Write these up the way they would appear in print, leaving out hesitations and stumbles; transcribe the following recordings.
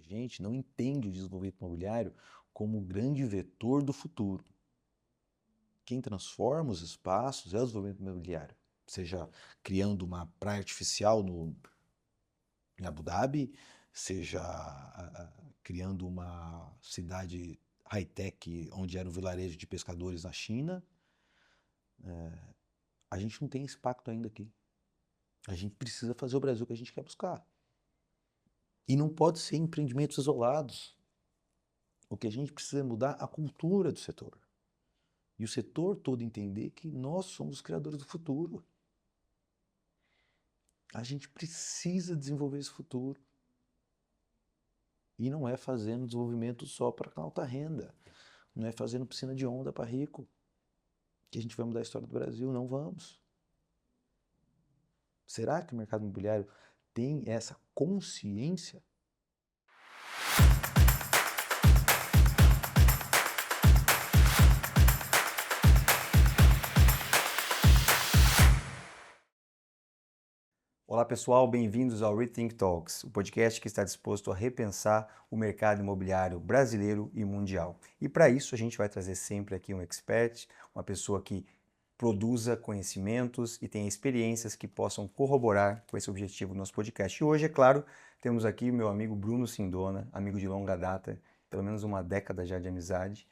gente não entende o desenvolvimento imobiliário como o grande vetor do futuro. Quem transforma os espaços é o desenvolvimento imobiliário, seja criando uma praia artificial em Abu Dhabi, seja criando uma cidade high-tech onde era um vilarejo de pescadores na China. A gente não tem esse pacto ainda aqui. A gente precisa fazer o Brasil que a gente quer buscar. E não pode ser empreendimentos isolados. O que a gente precisa é mudar a cultura do setor. E o setor todo entender que nós somos os criadores do futuro. A gente precisa desenvolver esse futuro. E não é fazendo desenvolvimento só para alta renda. Não é fazendo piscina de onda para rico. Que a gente vai mudar a história do Brasil. Não vamos. Será que o mercado imobiliário tem essa consciência? Olá pessoal, bem-vindos ao Rethink Talks, o podcast que está disposto a repensar o mercado imobiliário brasileiro e mundial. E para isso a gente vai trazer sempre aqui um expert, uma pessoa que produza conhecimentos e tenha experiências que possam corroborar com esse objetivo do nosso podcast. E hoje, é claro, temos aqui o meu amigo Bruno Sindona, amigo de longa data, pelo menos uma década já de amizade,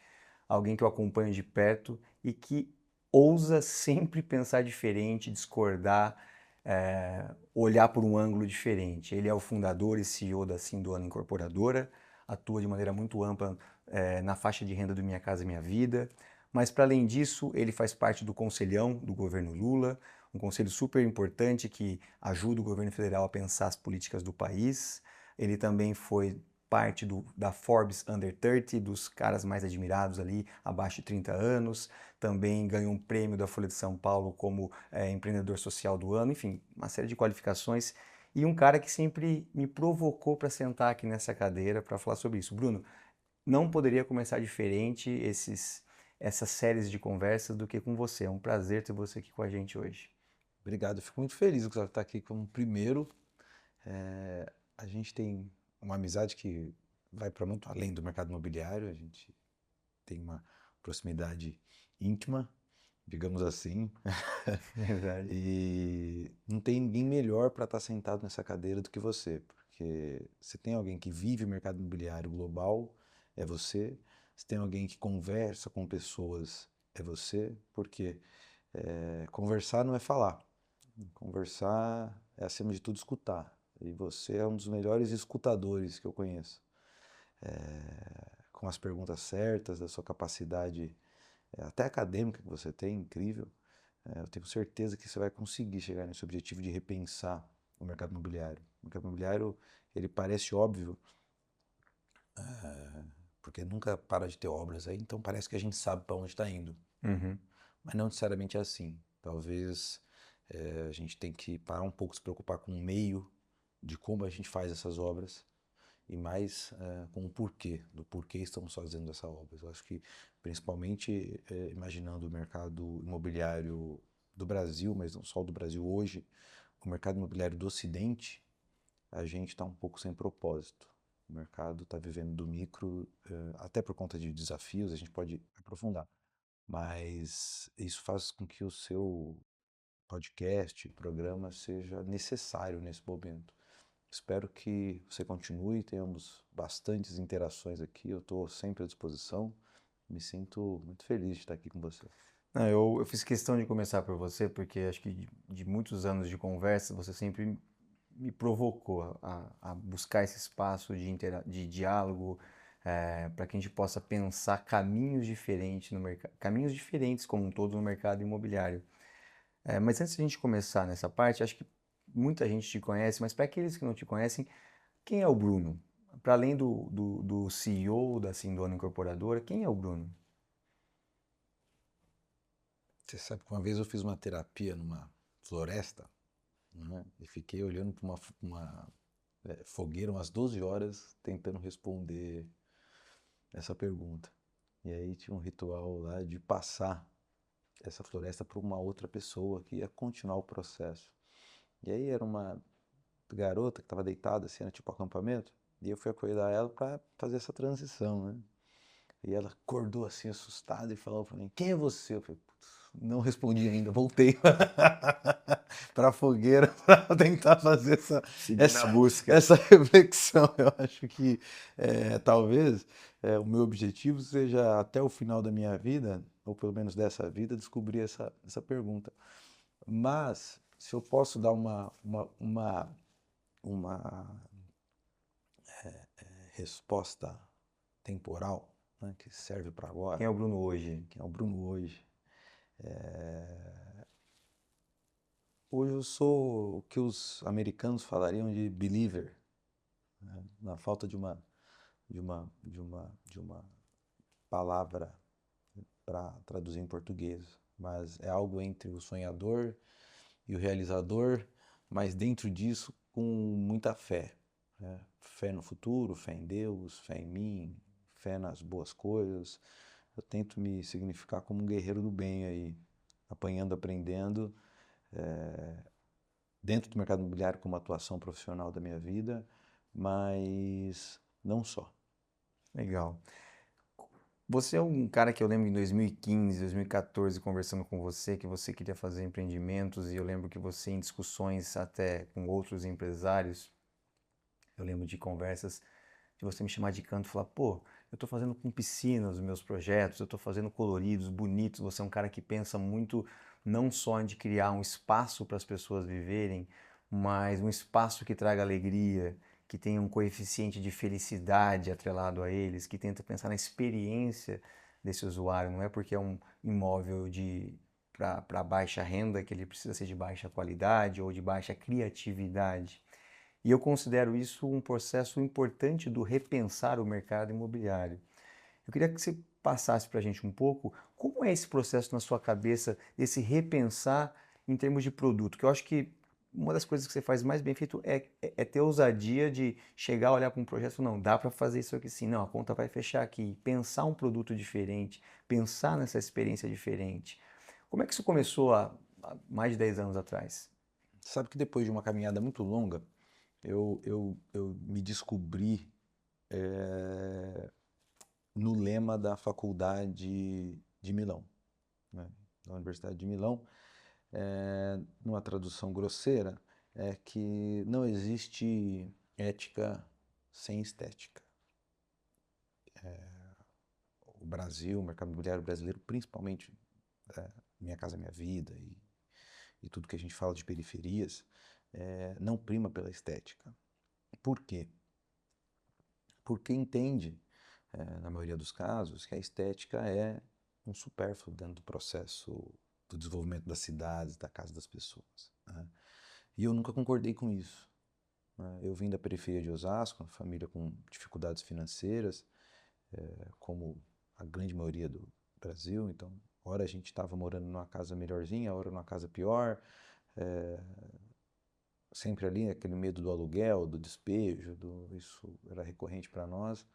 alguém que eu acompanho de perto e que ousa sempre pensar diferente, discordar, olhar por um ângulo diferente. Ele é o fundador e CEO da Sindona Incorporadora, atua de maneira muito ampla na faixa de renda do Minha Casa Minha Vida, mas para além disso, ele faz parte do conselhão do governo Lula, um conselho super importante que ajuda o governo federal a pensar as políticas do país. Ele também foi parte da Forbes Under 30, dos caras mais admirados ali, abaixo de 30 anos. Também ganhou um prêmio da Folha de São Paulo como empreendedor social do ano. Enfim, uma série de qualificações. E um cara que sempre me provocou para sentar aqui nessa cadeira para falar sobre isso. Bruno, não poderia começar diferente essas séries de conversas do que com você. É um prazer ter você aqui com a gente hoje. Obrigado, eu fico muito feliz de estar aqui como primeiro. A gente tem uma amizade que vai para muito além do mercado imobiliário, a gente tem uma proximidade íntima, digamos assim, Verdade. e não tem ninguém melhor para estar sentado nessa cadeira do que você, porque se tem alguém que vive o mercado imobiliário global, é você. Se tem alguém que conversa com pessoas, é você, porque conversar não é falar. Conversar é, acima de tudo, escutar. E você é um dos melhores escutadores que eu conheço. Com as perguntas certas, a sua capacidade, até acadêmica que você tem, incrível. Eu tenho certeza que você vai conseguir chegar nesse objetivo de repensar o mercado imobiliário. O mercado imobiliário, ele parece óbvio, porque nunca para de ter obras aí, então parece que a gente sabe para onde está indo. Uhum. Mas não necessariamente é assim. Talvez a gente tem que parar um pouco, se preocupar com o meio de como a gente faz essas obras e mais com o porquê, do porquê estamos fazendo essa obra. Eu acho que, principalmente, imaginando o mercado imobiliário do Brasil, mas não só do Brasil hoje, o mercado imobiliário do Ocidente, a gente está um pouco sem propósito. O mercado está vivendo do micro, até por conta de desafios, a gente pode aprofundar. Mas isso faz com que o seu podcast, programa seja necessário nesse momento. Espero que você continue, tenhamos bastantes interações aqui. Eu estou sempre à disposição. Me sinto muito feliz de estar aqui com você. Não, eu fiz questão de começar por você, porque acho que de muitos anos de conversa, você sempre me provocou a buscar esse espaço de diálogo, para que a gente possa pensar caminhos diferentes no mercado, caminhos diferentes como um todo no mercado imobiliário. Mas antes de a gente começar nessa parte, acho que muita gente te conhece, mas para aqueles que não te conhecem, quem é o Bruno? Para além do CEO da Sindona Incorporadora, quem é o Bruno? Você sabe que uma vez eu fiz uma terapia numa floresta, né, e fiquei olhando para uma fogueira umas 12 horas tentando responder essa pergunta. E aí tinha um ritual lá de passar essa floresta para uma outra pessoa que ia continuar o processo. E aí era uma garota que estava deitada assim, era tipo acampamento. E eu fui acordar ela para fazer essa transição, né? E ela acordou assim, assustada, e falou para mim: quem é você? Eu falei: putz, não respondi ainda, voltei para a fogueira para tentar fazer Seguir na essa, busca. essa reflexão. Eu acho que talvez o meu objetivo seja, até o final da minha vida, ou pelo menos dessa vida, descobrir essa pergunta. Mas, se eu posso dar uma resposta temporal, né, que serve para Quem agora, é o Bruno hoje? que é o Bruno hoje. Hoje eu sou o que os americanos falariam de believer, né? Na falta de uma palavra para traduzir em português, mas é algo entre o sonhador e o realizador, mas dentro disso com muita fé, né? Fé no futuro, fé em Deus, fé em mim, fé nas boas coisas. Eu tento me significar como um guerreiro do bem aí, apanhando, aprendendo, dentro do mercado imobiliário como atuação profissional da minha vida, mas não só. Legal. Você é um cara que eu lembro em 2015, 2014, conversando com você, que você queria fazer empreendimentos, e eu lembro que você, em discussões até com outros empresários, eu lembro de conversas de você me chamar de canto e falar: pô, eu estou fazendo com piscina os meus projetos, eu estou fazendo coloridos, bonitos. Você é um cara que pensa muito não só em de criar um espaço para as pessoas viverem, mas um espaço que traga alegria, que tenha um coeficiente de felicidade atrelado a eles, que tenta pensar na experiência desse usuário. Não é porque é um imóvel de para baixa renda que ele precisa ser de baixa qualidade ou de baixa criatividade. E eu considero isso um processo importante do repensar o mercado imobiliário. Eu queria que você passasse para a gente um pouco como é esse processo na sua cabeça, desse repensar em termos de produto, que eu acho que uma das coisas que você faz mais bem feito é ter ousadia de chegar, olhar para um projeto e falar: não, dá para fazer isso aqui sim, não, a conta vai fechar aqui, pensar um produto diferente, pensar nessa experiência diferente. Como é que isso começou há mais de 10 anos atrás? Sabe que depois de uma caminhada muito longa, eu me descobri no lema da faculdade de Milão, né? Da Universidade de Milão, numa tradução grosseira, é que não existe ética sem estética. O Brasil, o mercado imobiliário brasileiro, principalmente Minha Casa Minha Vida e tudo que a gente fala de periferias, não prima pela estética. Por quê? Porque entende, na maioria dos casos, que a estética é um supérfluo dentro do processo do desenvolvimento das cidades, da casa das pessoas, né? E eu nunca concordei com isso, né? Eu vim da periferia de Osasco, uma família com dificuldades financeiras, como a grande maioria do Brasil, então, ora a gente estava morando numa casa melhorzinha, ora numa casa pior, sempre ali aquele medo do aluguel, do despejo, isso era recorrente para nós.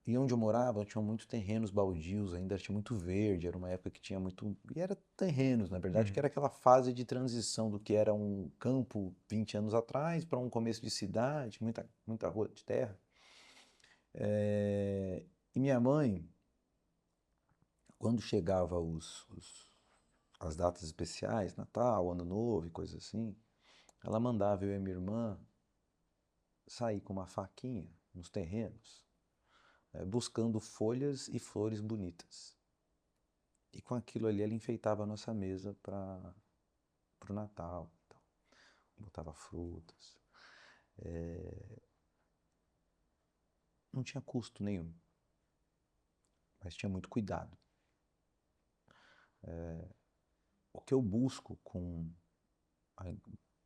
E onde eu morava, tinha muitos terrenos baldios, ainda tinha muito verde, era uma época que tinha muito. E era terrenos, na verdade, que era aquela fase de transição do que era um campo 20 anos atrás para um começo de cidade, muita rua de terra. E minha mãe, quando chegava as datas especiais, Natal, Ano Novo e coisas assim, ela mandava eu e minha irmã sair com uma faquinha nos terrenos, buscando folhas e flores bonitas. E com aquilo ali ela enfeitava a nossa mesa para o Natal. Então, botava frutas. Não tinha custo nenhum, mas tinha muito cuidado. O que eu busco com a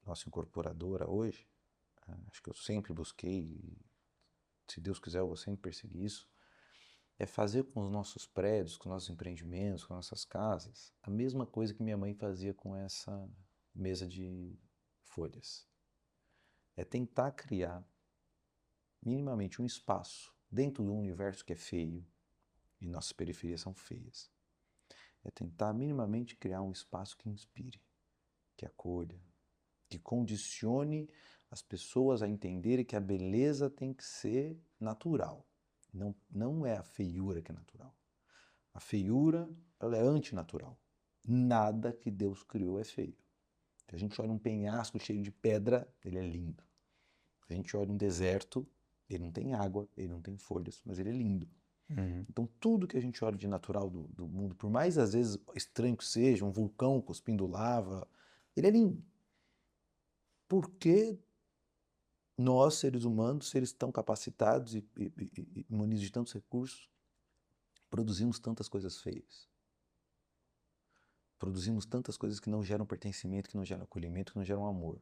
nossa incorporadora hoje, acho que eu sempre busquei, e se Deus quiser eu vou sempre perseguir isso, é fazer com os nossos prédios, com os nossos empreendimentos, com as nossas casas, a mesma coisa que minha mãe fazia com essa mesa de folhas. É tentar criar minimamente um espaço dentro de um universo que é feio, e nossas periferias são feias. É tentar minimamente criar um espaço que inspire, que acolha, que condicione as pessoas a entenderem que a beleza tem que ser natural. Não é a feiura que é natural. A feiura, ela é antinatural. Nada que Deus criou é feio. Se a gente olha um penhasco cheio de pedra, ele é lindo. Se a gente olha um deserto, ele não tem água, ele não tem folhas, mas ele é lindo. Então, tudo que a gente olha de natural do mundo, por mais às vezes estranho que seja, um vulcão cuspindo lava, ele é lindo. Porque nós, seres humanos, seres tão capacitados e munidos de tantos recursos, produzimos tantas coisas feias. Produzimos tantas coisas que não geram pertencimento, que não geram acolhimento, que não geram amor.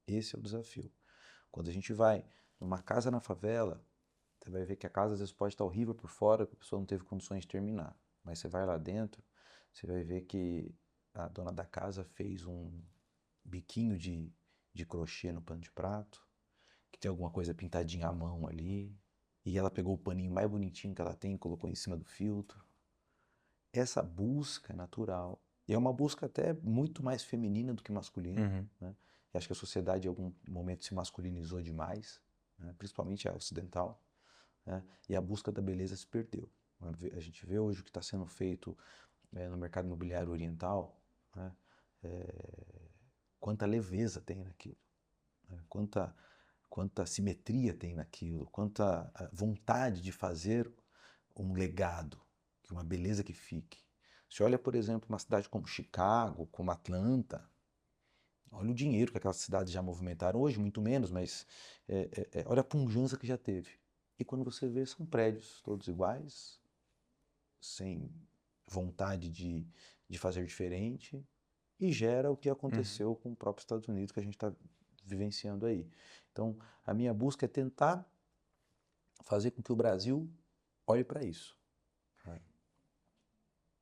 Esse é o desafio. Quando a gente vai numa casa na favela, você vai ver que a casa às vezes pode estar horrível por fora, que a pessoa não teve condições de terminar. Mas você vai lá dentro, você vai ver que a dona da casa fez um biquinho de crochê no pano de prato, que tem alguma coisa pintadinha à mão ali, e ela pegou o paninho mais bonitinho que ela tem e colocou em cima do filtro. Essa busca é natural. E é uma busca até muito mais feminina do que masculina, né? E acho que a sociedade em algum momento se masculinizou demais, né? Principalmente a ocidental, né? E a busca da beleza se perdeu. A gente vê hoje o que está sendo feito no mercado imobiliário oriental, né? Quanta leveza tem naquilo, né? Quanta simetria tem naquilo, quanta vontade de fazer um legado, uma beleza que fique. Você olha, por exemplo, uma cidade como Chicago, como Atlanta, olha o dinheiro que aquelas cidades já movimentaram, hoje muito menos, mas olha a pujança que já teve. E quando você vê, são prédios todos iguais, sem vontade de fazer diferente, e gera o que aconteceu com o próprio Estados Unidos, que a gente está vivenciando aí. Então, a minha busca é tentar fazer com que o Brasil olhe para isso.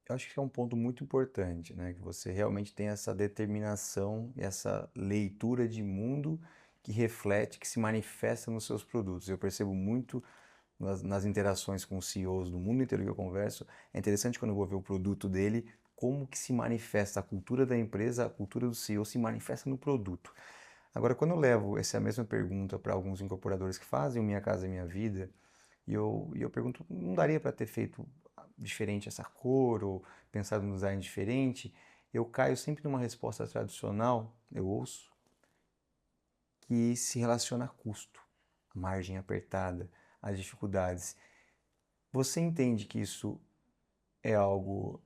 Eu acho que é um ponto muito importante, né? Que você realmente tem essa determinação e essa leitura de mundo que reflete, que se manifesta nos seus produtos. Eu percebo muito nas interações com CEOs do mundo inteiro que eu converso. É interessante quando eu vou ver o produto dele, como que se manifesta a cultura da empresa, a cultura do CEO se manifesta no produto. Agora, quando eu levo essa mesma pergunta para alguns incorporadores que fazem o Minha Casa Minha Vida, e eu pergunto, não daria para ter feito diferente essa cor ou pensado no design diferente? Eu caio sempre numa resposta tradicional, eu ouço, que se relaciona a custo, a margem apertada, as dificuldades. Você entende que isso é algo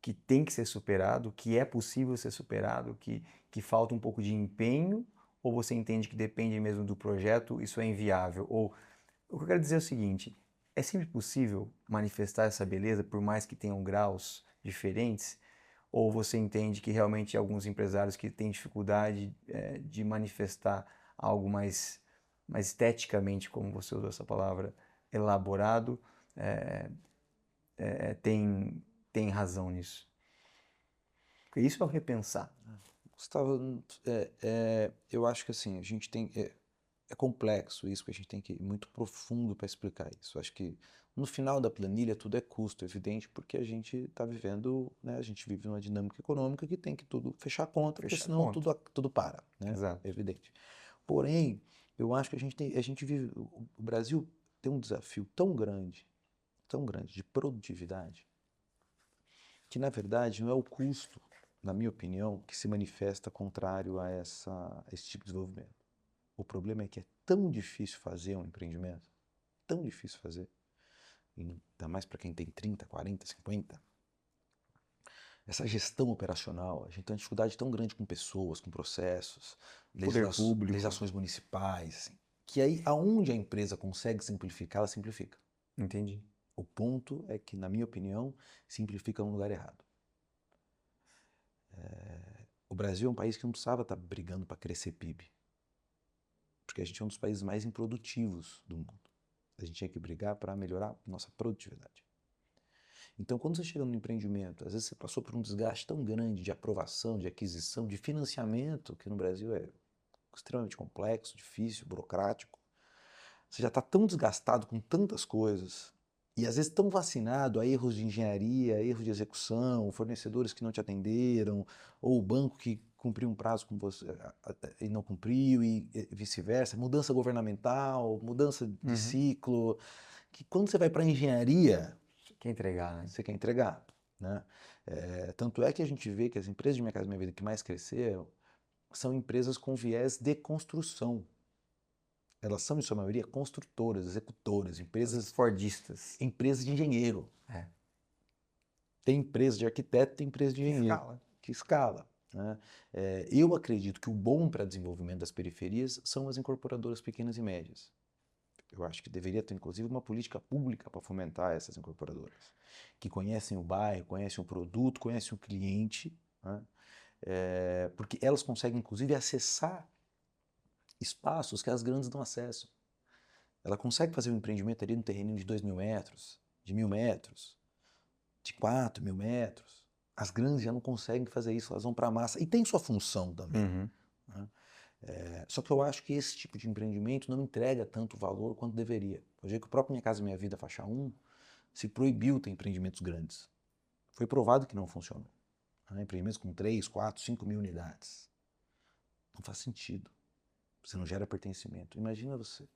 que tem que ser superado, que é possível ser superado, que falta um pouco de empenho, ou você entende que depende mesmo do projeto, isso é inviável? Ou o que eu quero dizer é o seguinte, é sempre possível manifestar essa beleza por mais que tenham graus diferentes? Ou você entende que realmente alguns empresários que têm dificuldade de manifestar algo mais esteticamente, como você usou essa palavra, elaborado, tem razão nisso? Porque isso é o repensar. Gustavo, eu acho que assim, a gente tem. É complexo isso, porque a gente tem que ir muito profundo para explicar isso. Acho que no final da planilha tudo é custo, evidente, porque a gente está vivendo, né, a gente vive numa dinâmica econômica que tem que tudo fechar a conta, porque Fechar a senão conta. tudo para, né? Exato. É evidente. Porém, eu acho que a gente vive, o Brasil tem um desafio tão grande de produtividade, que na verdade não é o custo, na minha opinião, que se manifesta contrário a esse tipo de desenvolvimento. O problema é que é tão difícil fazer um empreendimento, tão difícil fazer, ainda mais para quem tem 30, 40, 50. Essa gestão operacional, a gente tem uma dificuldade tão grande com pessoas, com processos, Poder público. legislações municipais, assim, que aí aonde a empresa consegue simplificar, ela simplifica. Entendi. O ponto é que, na minha opinião, simplifica no lugar errado. O Brasil é um país que não precisava estar brigando para crescer PIB, porque a gente é um dos países mais improdutivos do mundo. A gente tinha que brigar para melhorar a nossa produtividade. Então, quando você chega no empreendimento, às vezes você passou por um desgaste tão grande de aprovação, de aquisição, de financiamento, que no Brasil é extremamente complexo, difícil, burocrático. Você já está tão desgastado com tantas coisas, e às vezes tão vacinado a erros de engenharia, erros de execução, fornecedores que não te atenderam, ou o banco que cumprir um prazo com você e não cumpriu, e vice-versa, mudança governamental, mudança de ciclo, que quando você vai para a engenharia, Quer entregar, né? você quer entregar, né? Tanto é que a gente vê que as empresas de Minha Casa Minha Vida que mais cresceram são empresas com viés de construção. Elas são, em sua maioria, construtoras, executoras, As Fordistas. empresas de engenheiro. É. Tem empresa de arquiteto, tem empresa de engenheiro. Escala. Que escala, né? Eu acredito que o bom para desenvolvimento das periferias são as incorporadoras pequenas e médias. Eu acho que deveria ter, inclusive, uma política pública para fomentar essas incorporadoras, que conhecem o bairro, conhecem o produto, conhecem o cliente, né? Porque elas conseguem, inclusive, acessar espaços que as grandes não acessam. Ela consegue fazer um empreendimento ali no terreninho de 2.000 metros, de 1.000 metros, de 4.000 metros. As grandes já não conseguem fazer isso, elas vão para a massa. E tem sua função também. Né? Só que eu acho que esse tipo de empreendimento não entrega tanto valor quanto deveria. Eu digo que o próprio Minha Casa Minha Vida Faixa 1 se proibiu ter empreendimentos grandes. Foi provado que não funcionou. Né? Empreendimentos com 3, 4, 5 mil unidades. Não faz sentido. Você não gera pertencimento. Imagina você.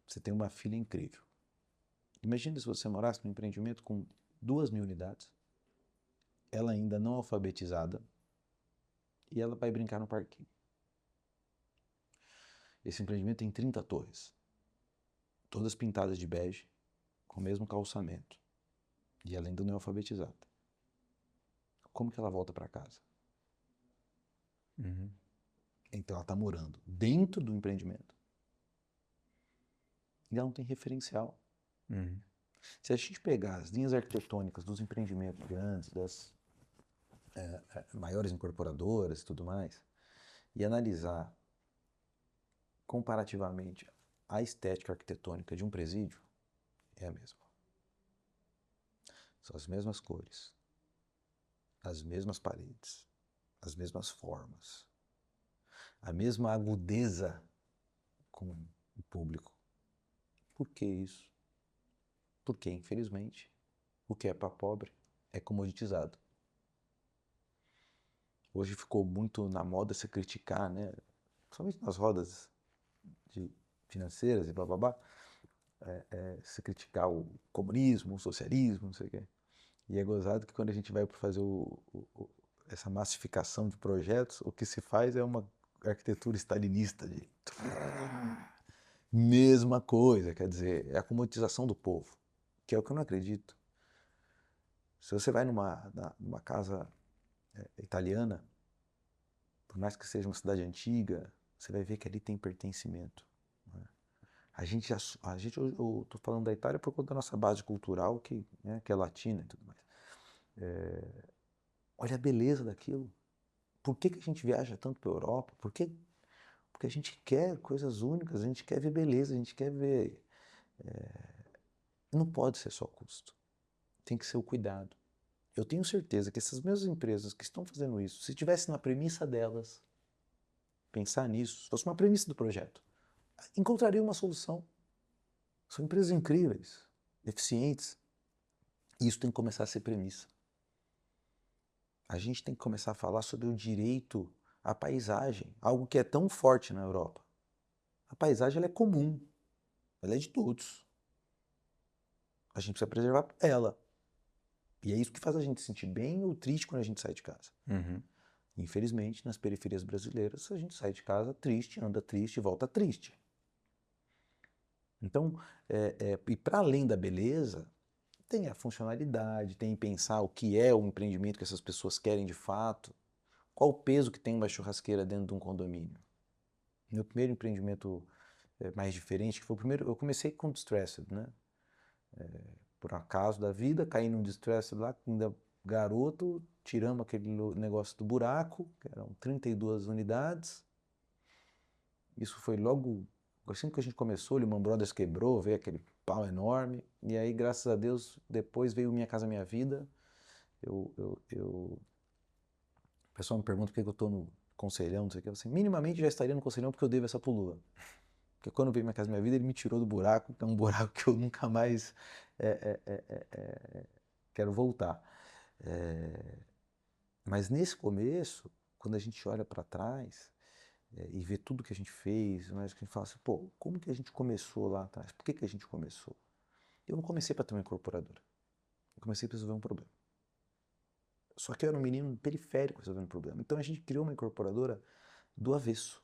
Você tem uma filha incrível. Imagina se você morasse num empreendimento com 2.000 unidades, ela ainda não alfabetizada, e ela vai brincar no parquinho. Esse empreendimento tem 30 torres, todas pintadas de bege, com o mesmo calçamento, e ela ainda não é alfabetizada. Como que ela volta para casa? Então ela está morando dentro do empreendimento e ela não tem referencial. Se a gente pegar as linhas arquitetônicas dos empreendimentos grandes, das maiores incorporadoras e tudo mais, e analisar comparativamente a estética arquitetônica de um presídio, é a mesma. São as mesmas cores, as mesmas paredes, as mesmas formas, a mesma agudeza com o público. Por que isso? Porque, infelizmente, o que é para pobre é comoditizado. Hoje ficou muito na moda se criticar, né? Principalmente nas rodas financeiras e blá, se criticar o comunismo, o socialismo, não sei o quê. E é gozado que quando a gente vai para fazer essa massificação de projetos, o que se faz é uma arquitetura stalinista de mesma coisa, quer dizer, é a comoditização do povo, que é o que eu não acredito. Se você vai numa casa italiana, por mais que seja uma cidade antiga, você vai ver que ali tem pertencimento. Né? Eu estou falando da Itália por conta da nossa base cultural, que é latina e tudo mais. Olha a beleza daquilo. Por que a gente viaja tanto para a Europa? Porque a gente quer coisas únicas, a gente quer ver beleza, a gente quer ver... Não pode ser só custo. Tem que ser o cuidado. Eu tenho certeza que essas mesmas empresas que estão fazendo isso, se tivesse na premissa delas, pensar nisso, se fosse uma premissa do projeto, encontraria uma solução. São empresas incríveis, eficientes. E isso tem que começar a ser premissa. A gente tem que começar a falar sobre o direito à paisagem, algo que é tão forte na Europa. A paisagem ela é comum, ela é de todos. A gente precisa preservar ela. E é isso que faz a gente se sentir bem ou triste quando a gente sai de casa. Infelizmente, nas periferias brasileiras, a gente sai de casa triste, anda triste e volta triste. Então, e para além da beleza, tem a funcionalidade, tem pensar o que é o empreendimento que essas pessoas querem de fato, qual o peso que tem uma churrasqueira dentro de um condomínio. Meu primeiro empreendimento mais diferente, que foi o primeiro, eu comecei com Distressed, né? Por acaso da vida, caí num Distressed lá, ainda garoto, tiramos aquele negócio do buraco, que eram 32 unidades. Isso foi logo, assim que a gente começou, o Lehman Brothers quebrou, veio aquele pau enorme, e aí, graças a Deus, depois veio Minha Casa Minha Vida. O pessoal me pergunta por que eu estou no Conselhão, não sei o que, assim, minimamente já estaria no Conselhão porque eu devo essa pro Lula. Porque quando veio Minha Casa Minha Vida, ele me tirou do buraco, que é um buraco que eu nunca mais quero voltar. Mas nesse começo, quando a gente olha para trás e vê tudo que a gente fez, mas que a gente fala assim, pô, como que a gente começou lá atrás? Por que que a gente começou? Eu não comecei para ter uma incorporadora. Eu comecei para resolver um problema. Só que eu era um menino periférico resolvendo um problema. Então a gente criou uma incorporadora do avesso.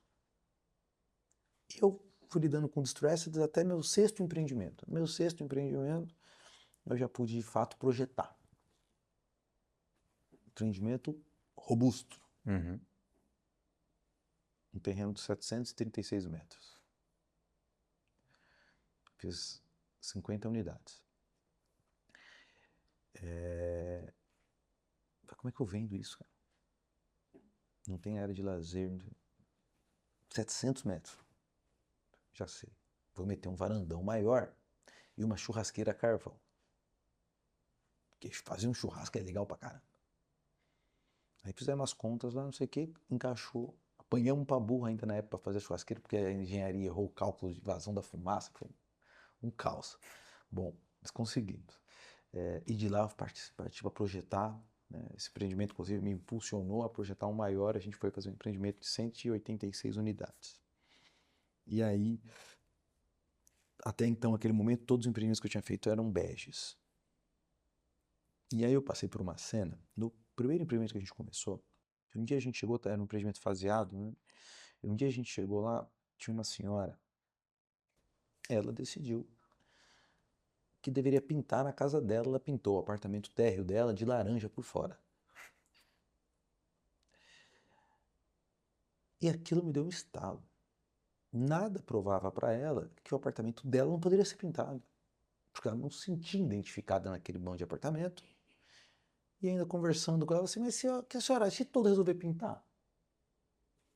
Eu fui lidando com distressed até meu sexto empreendimento. Meu sexto empreendimento, eu já pude de fato projetar. Empreendimento robusto. Uhum. Um terreno de 736 metros. Fiz 50 unidades. Como é que eu vendo isso, cara? Não tem área de lazer. 700 metros. Já sei. Vou meter um varandão maior e uma churrasqueira a carvão. Porque fazer um churrasco é legal pra caramba. Aí fizemos umas contas lá, não sei o que, encaixou. Apanhamos pra burro ainda na época pra fazer a churrasqueira, porque a engenharia errou o cálculo de vazão da fumaça. Foi um caos. Bom, nós conseguimos. E de lá eu parti para projetar. Né? Esse empreendimento, inclusive, me impulsionou a projetar um maior. A gente foi fazer um empreendimento de 186 unidades. E aí, até então, aquele momento, todos os empreendimentos que eu tinha feito eram beges. E aí eu passei por uma cena, no primeiro empreendimento que a gente começou, um dia a gente chegou, era um empreendimento faseado, né? E um dia a gente chegou lá, tinha uma senhora, ela decidiu que deveria pintar na casa dela, ela pintou o apartamento térreo dela de laranja por fora. E aquilo me deu um estalo. Nada provava para ela que o apartamento dela não poderia ser pintado, porque ela não se sentia identificada naquele monte de apartamento. E ainda conversando com ela, assim, mas que a senhora, se todo resolver pintar?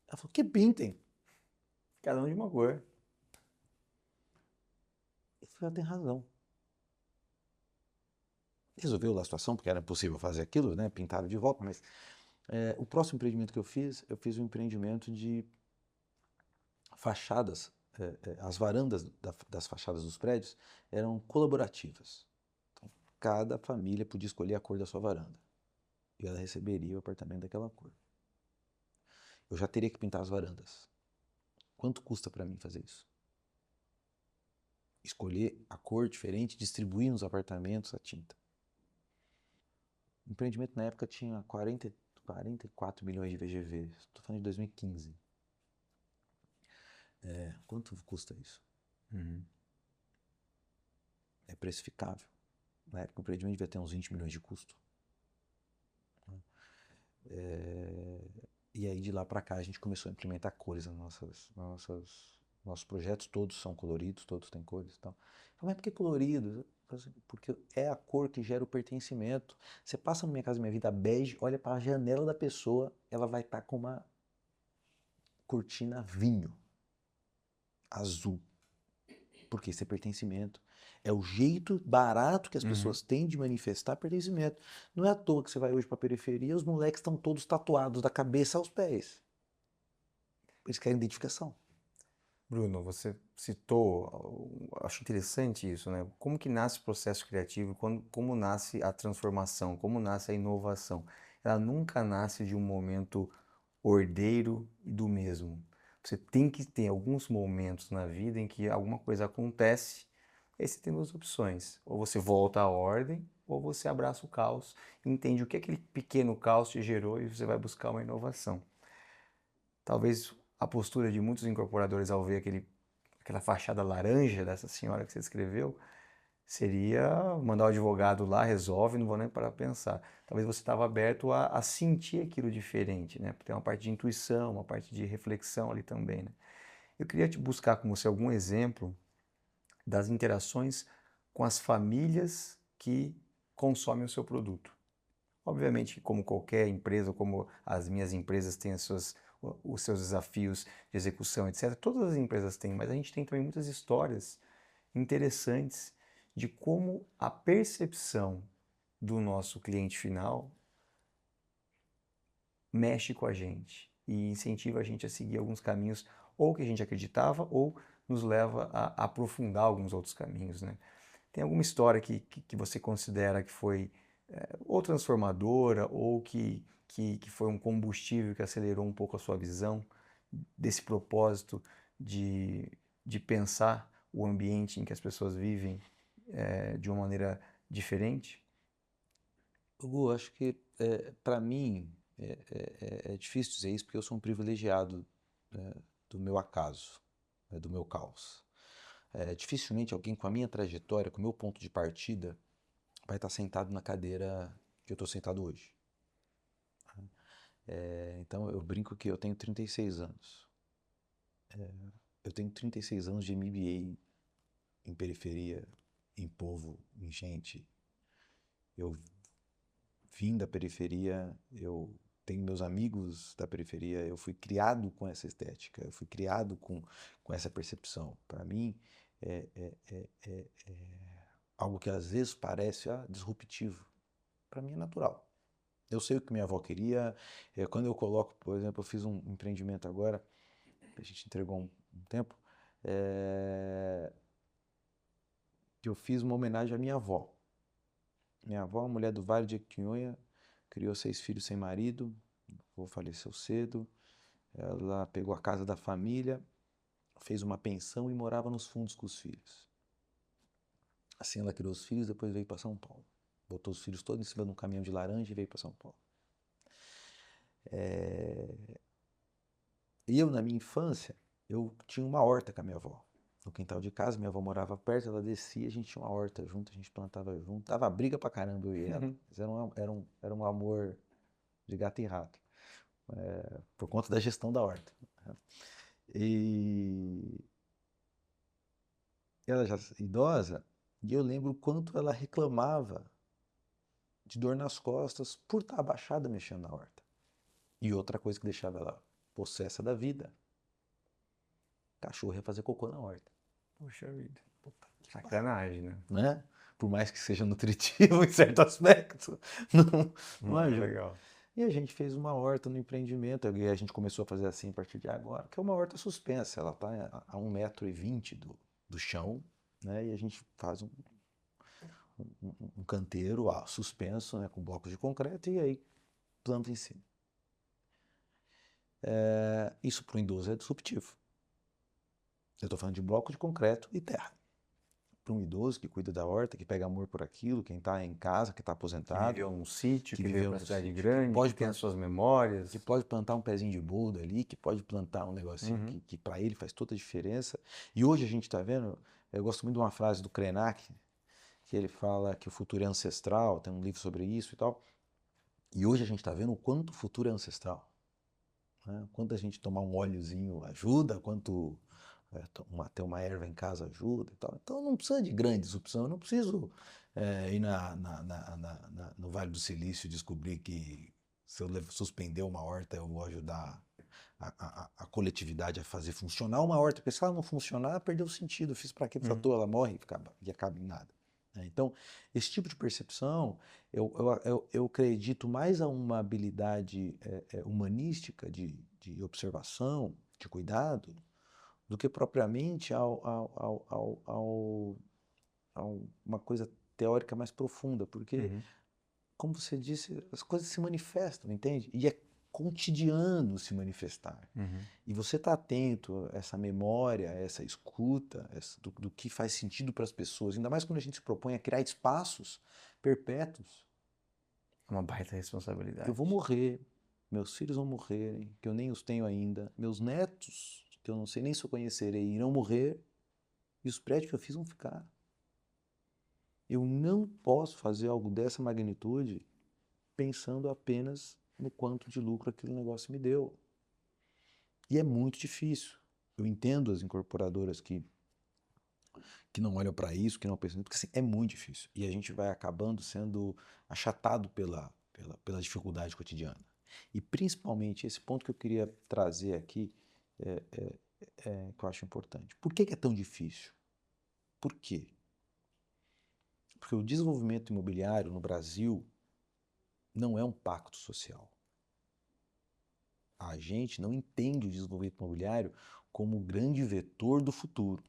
Ela falou, que pintem. Cada um de uma cor. Eu falei, ela tem razão. Resolveu lá a situação, porque era impossível fazer aquilo, né? Pintaram de volta, mas o próximo empreendimento que eu fiz um empreendimento de fachadas. As varandas das fachadas dos prédios eram colaborativas. Então, cada família podia escolher a cor da sua varanda. E ela receberia o apartamento daquela cor. Eu já teria que pintar as varandas. Quanto custa para mim fazer isso? Escolher a cor diferente, distribuir nos apartamentos a tinta. O empreendimento na época tinha 44 milhões de VGV. Estou falando de 2015. Quanto custa isso? Uhum. É precificável. Na época o empreendimento devia ter uns 20 milhões de custo. E aí de lá para cá a gente começou a implementar cores nos nossos projetos. Todos são coloridos, todos têm cores e tal. Mas por que colorido? Porque é a cor que gera o pertencimento. Você passa no Minha Casa Minha Vida bege, olha para a janela da pessoa, ela vai estar com uma cortina vinho, azul. Porque isso é pertencimento. É o jeito barato que as pessoas têm de manifestar pertencimento. Não é à toa que você vai hoje para a periferia, os moleques estão todos tatuados da cabeça aos pés. Eles querem identificação. Bruno, você citou, acho interessante isso, né? Como que nasce o processo criativo, como nasce a transformação, como nasce a inovação? Ela nunca nasce de um momento ordeiro e do mesmo. Você tem que ter alguns momentos na vida em que alguma coisa acontece, e aí você tem duas opções. Ou você volta à ordem, ou você abraça o caos, entende o que aquele pequeno caos te gerou e você vai buscar uma inovação. Talvez a postura de muitos incorporadores ao ver aquela fachada laranja dessa senhora que você descreveu seria mandar o advogado lá, resolve, não vou nem parar para pensar. Talvez você estava aberto a sentir aquilo diferente, né? Tem uma parte de intuição, uma parte de reflexão ali também, né? Eu queria te buscar com você algum exemplo das interações com as famílias que consomem o seu produto. Obviamente, como qualquer empresa, como as minhas empresas têm os seus desafios de execução, etc. Todas as empresas têm, mas a gente tem também muitas histórias interessantes de como a percepção do nosso cliente final mexe com a gente e incentiva a gente a seguir alguns caminhos ou que a gente acreditava ou nos leva a aprofundar alguns outros caminhos, né? Tem alguma história que você considera que foi ou transformadora ou que que foi um combustível que acelerou um pouco a sua visão desse propósito de pensar o ambiente em que as pessoas vivem de uma maneira diferente? Hugo, acho que para mim é difícil dizer isso porque eu sou um privilegiado do meu acaso, do meu caos. Dificilmente alguém com a minha trajetória, com o meu ponto de partida, vai estar sentado na cadeira que eu estou sentado hoje. Então eu brinco que eu tenho 36 anos. Eu tenho 36 anos de MBA em periferia, em povo, em gente. Eu vim da periferia, eu tenho meus amigos da periferia, eu fui criado com essa estética, eu fui criado com essa percepção. Para mim, é algo que às vezes parece disruptivo. Para mim é natural. Eu sei o que minha avó queria. Quando eu coloco, por exemplo, eu fiz um empreendimento agora, que a gente entregou um tempo, que eu fiz uma homenagem à minha avó. Minha avó, mulher do Vale de Jequitinhonha, criou 6 filhos sem marido, o avô faleceu cedo. Ela pegou a casa da família, fez uma pensão e morava nos fundos com os filhos. Assim ela criou os filhos, depois veio para São Paulo. Botou os filhos todos em cima de um caminhão de laranja e veio para São Paulo. E eu, na minha infância, eu tinha uma horta com a minha avó. No quintal de casa, minha avó morava perto, ela descia, a gente tinha uma horta junto, a gente plantava junto. Dava briga pra caramba eu e ela. Mas era um amor de gato e rato, por conta da gestão da horta. E ela já idosa, e eu lembro o quanto ela reclamava de dor nas costas por estar abaixada mexendo na horta. E outra coisa que deixava ela possessa da vida, cachorro ia fazer cocô na horta. Poxa vida. Sacanagem, né? Né? Por mais que seja nutritivo em certo aspecto, não É ajuda. legal. E a gente fez uma horta no empreendimento, e a gente começou a fazer assim a partir de agora, que é uma horta suspensa, ela está a 1,20 m do chão, né? E a gente faz um canteiro suspenso, né, com blocos de concreto, e aí planta em cima. Isso para o idoso é disruptivo. Eu estou falando de bloco de concreto e terra. Para um idoso que cuida da horta, que pega amor por aquilo, quem está em casa, que está Que aposentado, viveu num sítio, que que veio viveu para uma no cidade sítio, grande, que tem as suas memórias. que pode plantar um pezinho de boldo ali, que pode plantar um negocinho que para ele faz toda a diferença. E hoje a gente está vendo, eu gosto muito de uma frase do Krenak, que ele fala que o futuro é ancestral, tem um livro sobre isso e tal. E hoje a gente está vendo o quanto o futuro é ancestral. Né? Quanto a gente tomar um óleozinho ajuda, quanto ter uma erva em casa ajuda e tal. Então não precisa de grande disrupção, eu não preciso ir no Vale do Silício e descobrir que se eu suspender uma horta eu vou ajudar a coletividade a fazer funcionar uma horta, porque se ela não funcionar, perdeu o sentido, eu fiz para quê? Para ela morre e acaba em nada. Então, esse tipo de percepção, eu acredito mais a uma habilidade humanística de observação, de cuidado, do que propriamente a uma coisa teórica mais profunda, porque, como você disse, as coisas se manifestam, entende? E é cotidiano se manifestar. E você está atento a essa memória, a essa escuta, do que faz sentido para as pessoas, ainda mais quando a gente se propõe a criar espaços perpétuos. É uma baita responsabilidade. Eu vou morrer, meus filhos vão morrerem, que eu nem os tenho ainda, meus netos, que eu não sei nem se eu conhecerei, irão morrer, e os prédios que eu fiz vão ficar. Eu não posso fazer algo dessa magnitude pensando apenas no quanto de lucro aquele negócio me deu. E é muito difícil. Eu entendo as incorporadoras que não olham para isso, que não pensam nisso, porque assim, é muito difícil. E a gente vai acabando sendo achatado pela dificuldade cotidiana. E principalmente esse ponto que eu queria trazer aqui, que eu acho importante. Por que é tão difícil? Por quê? Porque o desenvolvimento imobiliário no Brasil não é um pacto social. A gente não entende o desenvolvimento imobiliário como o grande vetor do futuro.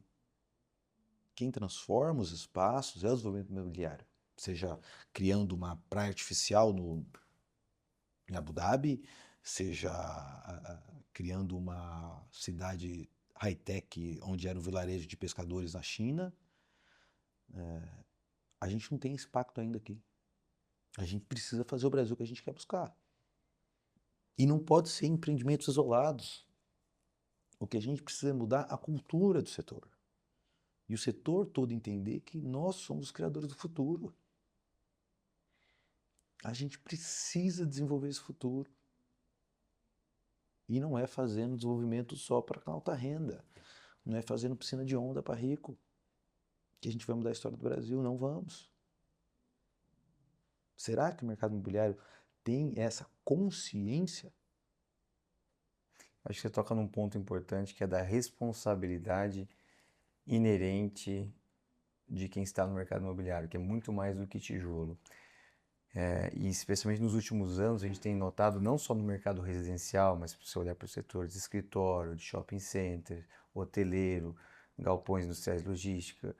Quem transforma os espaços é o desenvolvimento imobiliário. Seja criando uma praia artificial em Abu Dhabi, seja criando uma cidade high-tech onde era um vilarejo de pescadores na China. A gente não tem esse pacto ainda aqui. A gente precisa fazer o Brasil que a gente quer buscar. E não pode ser empreendimentos isolados. O que a gente precisa é mudar a cultura do setor. E o setor todo entender que nós somos os criadores do futuro. A gente precisa desenvolver esse futuro. E não é fazendo desenvolvimento só para alta renda. Não é fazendo piscina de onda para rico. Que a gente vai mudar a história do Brasil. Não vamos. Será que o mercado imobiliário tem essa consciência? Acho que você toca num ponto importante que é da responsabilidade inerente de quem está no mercado imobiliário, que é muito mais do que tijolo. E especialmente nos últimos anos, a gente tem notado, não só no mercado residencial, mas se você olhar para os setores de escritório, de shopping center, hoteleiro, galpões industriais de logística,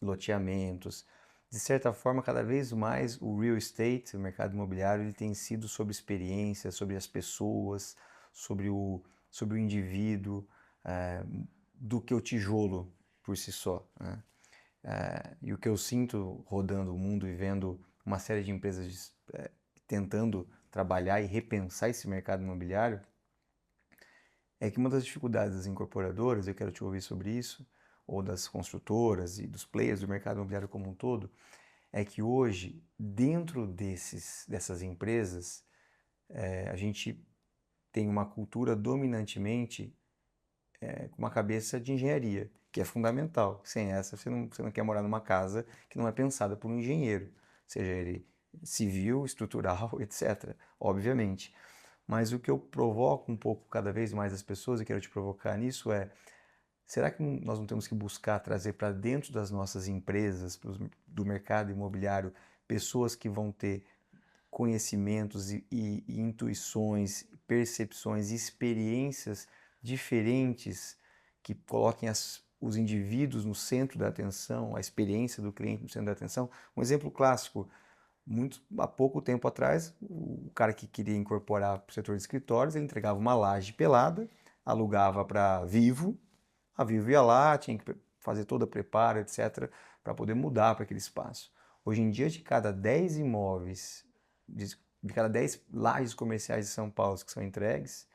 loteamentos. De certa forma, cada vez mais o real estate, o mercado imobiliário, ele tem sido sobre experiência, sobre as pessoas, sobre o indivíduo, do que o tijolo por si só, né? E o que eu sinto rodando o mundo e vendo uma série de empresas tentando trabalhar e repensar esse mercado imobiliário é que uma das dificuldades das incorporadoras, eu quero te ouvir sobre isso, ou das construtoras e dos players do mercado imobiliário como um todo, é que hoje, dentro dessas empresas, a gente tem uma cultura dominantemente com uma cabeça de engenharia, que é fundamental. Sem essa, você não quer morar numa casa que não é pensada por um engenheiro, seja ele civil, estrutural, etc. Obviamente. Mas o que eu provoco um pouco cada vez mais as pessoas, e quero te provocar nisso, será que nós não temos que buscar trazer para dentro das nossas empresas, do mercado imobiliário, pessoas que vão ter conhecimentos e intuições, percepções e experiências diferentes que coloquem os indivíduos no centro da atenção, a experiência do cliente no centro da atenção? Um exemplo clássico, há pouco tempo atrás, o cara que queria incorporar para o setor de escritórios, ele entregava uma laje pelada, alugava para a Vivo ia lá, tinha que fazer todo o preparo, etc., para poder mudar para aquele espaço. Hoje em dia, de cada 10 imóveis, de cada 10 lajes comerciais de São Paulo que são entregues,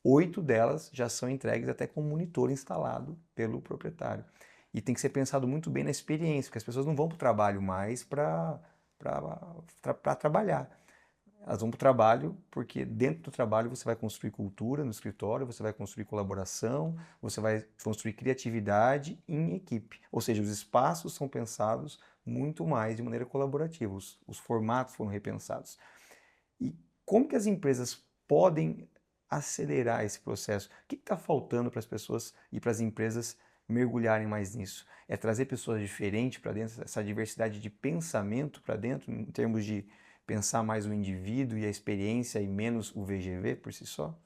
8 delas já são entregues até com monitor instalado pelo proprietário. E tem que ser pensado muito bem na experiência, porque as pessoas não vão para o trabalho mais para trabalhar. Elas vão para o trabalho porque dentro do trabalho você vai construir cultura no escritório, você vai construir colaboração, você vai construir criatividade em equipe. Ou seja, os espaços são pensados muito mais de maneira colaborativa, os formatos foram repensados. E como que as empresas podem acelerar esse processo? O que está faltando para as pessoas e para as empresas mergulharem mais nisso? É trazer pessoas diferentes para dentro, essa diversidade de pensamento para dentro, em termos de pensar mais o indivíduo e a experiência e menos o VGV por si só?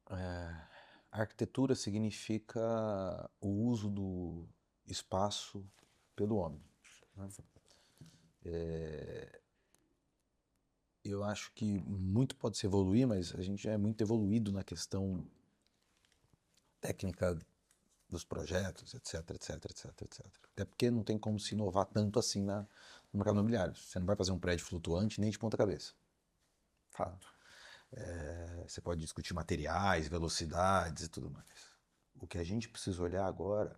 A arquitetura significa o uso do espaço pelo homem, né? Eu acho que muito pode se evoluir, mas a gente já é muito evoluído na questão técnica dos projetos, etc, etc, etc, etc. Até porque não tem como se inovar tanto assim no mercado imobiliário. Você não vai fazer um prédio flutuante nem de ponta cabeça. Fato. Você pode discutir materiais, velocidades e tudo mais. O que a gente precisa olhar agora,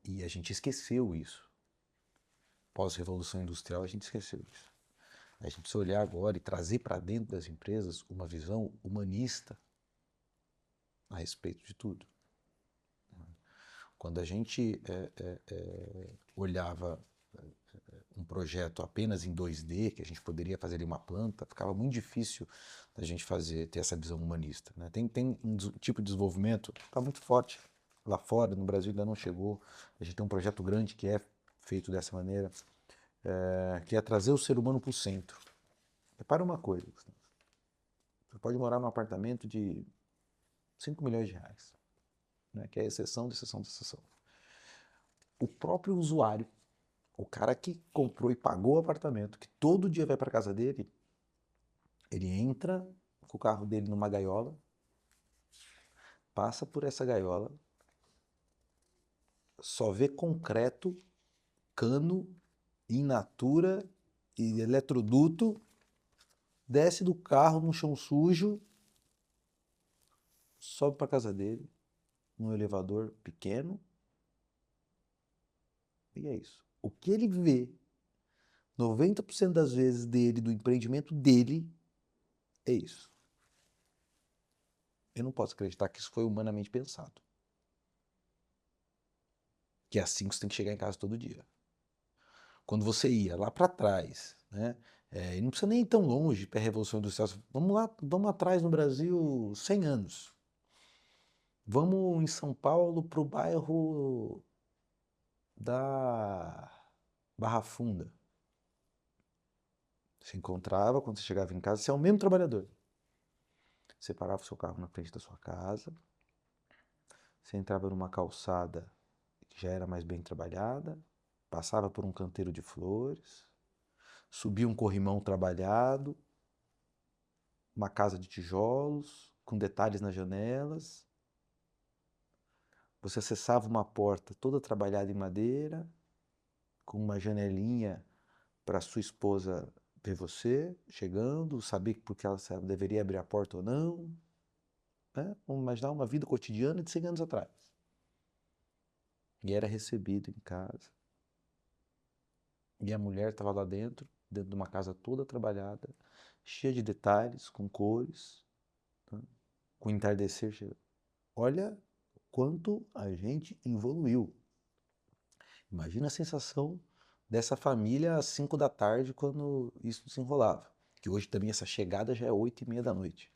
e a gente esqueceu isso, pós-revolução industrial a gente esqueceu isso. A gente precisa olhar agora e trazer para dentro das empresas uma visão humanista a respeito de tudo. Quando a gente olhava um projeto apenas em 2D, que a gente poderia fazer ali uma planta, ficava muito difícil da gente ter essa visão humanista, né? Tem um tipo de desenvolvimento que está muito forte lá fora, no Brasil ainda não chegou. A gente tem um projeto grande que é feito dessa maneira, que é trazer o ser humano para o centro. Repara uma coisa, você pode morar num apartamento de 5 milhões de reais, né, que é exceção de exceção de exceção. O próprio usuário, o cara que comprou e pagou o apartamento, que todo dia vai para casa dele, Ele entra com o carro dele numa gaiola, passa por essa gaiola, só vê concreto, cano, in natura e eletroduto, desce do carro no chão sujo, sobe para casa dele, num elevador pequeno, e é isso. O que ele vê 90% das vezes dele, do empreendimento dele, é isso. Eu não posso acreditar que isso foi humanamente pensado. Que é assim que você tem que chegar em casa todo dia. Quando você ia lá para trás, né? E não precisa nem ir tão longe para a Revolução Industrial. Vamos lá, vamos atrás no Brasil 100 anos. Vamos em São Paulo para o bairro da Barra Funda. Você encontrava, quando você chegava em casa, você é o mesmo trabalhador. Você parava o seu carro na frente da sua casa, você entrava numa calçada que já era mais bem trabalhada, passava por um canteiro de flores, subia um corrimão trabalhado, uma casa de tijolos, com detalhes nas janelas. Você acessava uma porta toda trabalhada em madeira, com uma janelinha para sua esposa ver você chegando, saber porque ela deveria abrir a porta ou não. Né? Vamos imaginar uma vida cotidiana de 100 anos atrás. E era recebido em casa. E a mulher estava lá dentro de uma casa toda trabalhada, cheia de detalhes, com cores, né? Com entardecer. Olha quanto a gente evoluiu. Imagina a sensação dessa família às 5 da tarde quando isso desenrolava. Que hoje também essa chegada já é 8h30 da noite.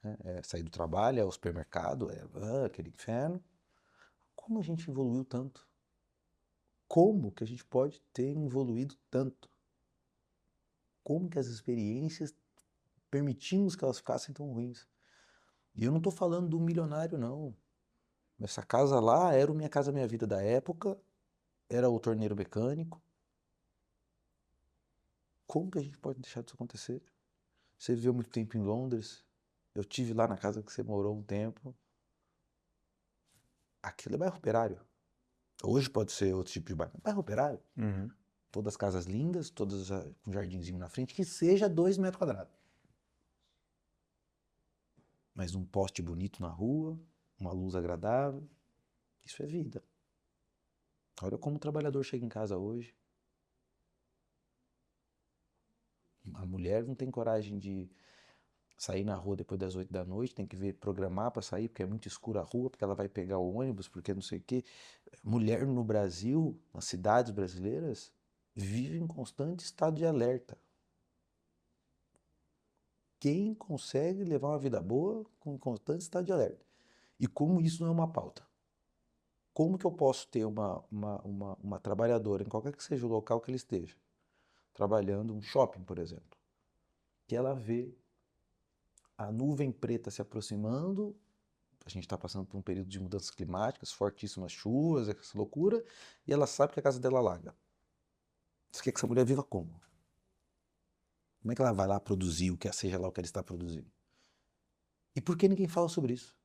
É sair do trabalho, é o supermercado, aquele inferno. Como a gente evoluiu tanto? Como que a gente pode ter evoluído tanto? Como que as experiências permitimos que elas ficassem tão ruins? E eu não estou falando do milionário, não. Essa casa lá era o Minha Casa Minha Vida da época, era o torneiro mecânico. Como que a gente pode deixar isso acontecer? Você viveu muito tempo em Londres, eu tive lá na casa que você morou um tempo. Aquilo é bairro operário. Hoje pode ser outro tipo de bairro. Bairro operário. Uhum. Todas as casas lindas, todas com um jardinzinho na frente, que seja 2 metros quadrados. Mas um poste bonito na rua, uma luz agradável. Isso é vida. Olha como o trabalhador chega em casa hoje. A mulher não tem coragem de sair na rua depois das 8 da noite, tem que ver, programar para sair, porque é muito escura a rua, porque ela vai pegar o ônibus, porque não sei o quê. Mulher no Brasil, nas cidades brasileiras, vive em constante estado de alerta. Quem consegue levar uma vida boa com constante estado de alerta? E como isso não é uma pauta? Como que eu posso ter uma trabalhadora, em qualquer que seja o local que ela esteja, trabalhando, um shopping, por exemplo, que ela vê a nuvem preta se aproximando, a gente está passando por um período de mudanças climáticas, fortíssimas chuvas, essa loucura, e ela sabe que a casa dela alaga. Você quer que essa mulher viva como? Como é que ela vai lá produzir o que seja lá o que ela está produzindo? E por que ninguém fala sobre isso?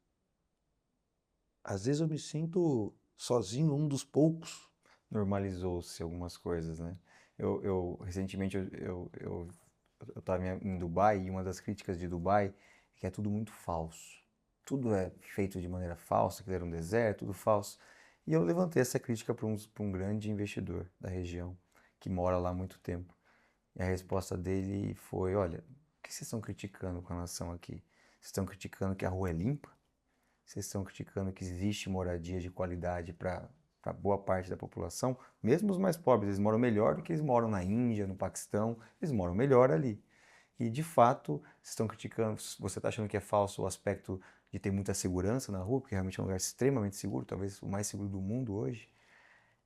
Às vezes eu me sinto sozinho, um dos poucos. Normalizou-se algumas coisas, né? Recentemente eu estava em Dubai e uma das críticas de Dubai é que é tudo muito falso. Tudo é feito de maneira falsa, que era um deserto, tudo falso. E eu levantei essa crítica para um grande investidor da região, que mora lá há muito tempo. E a resposta dele foi: olha, o que vocês estão criticando com relação aqui? Vocês estão criticando que a rua é limpa? Vocês estão criticando que existe moradia de qualidade para boa parte da população? Mesmo os mais pobres, eles moram melhor do que eles moram na Índia, no Paquistão, eles moram melhor ali. E de fato, vocês estão criticando, você está achando que é falso o aspecto de ter muita segurança na rua, porque realmente é um lugar extremamente seguro, talvez o mais seguro do mundo hoje.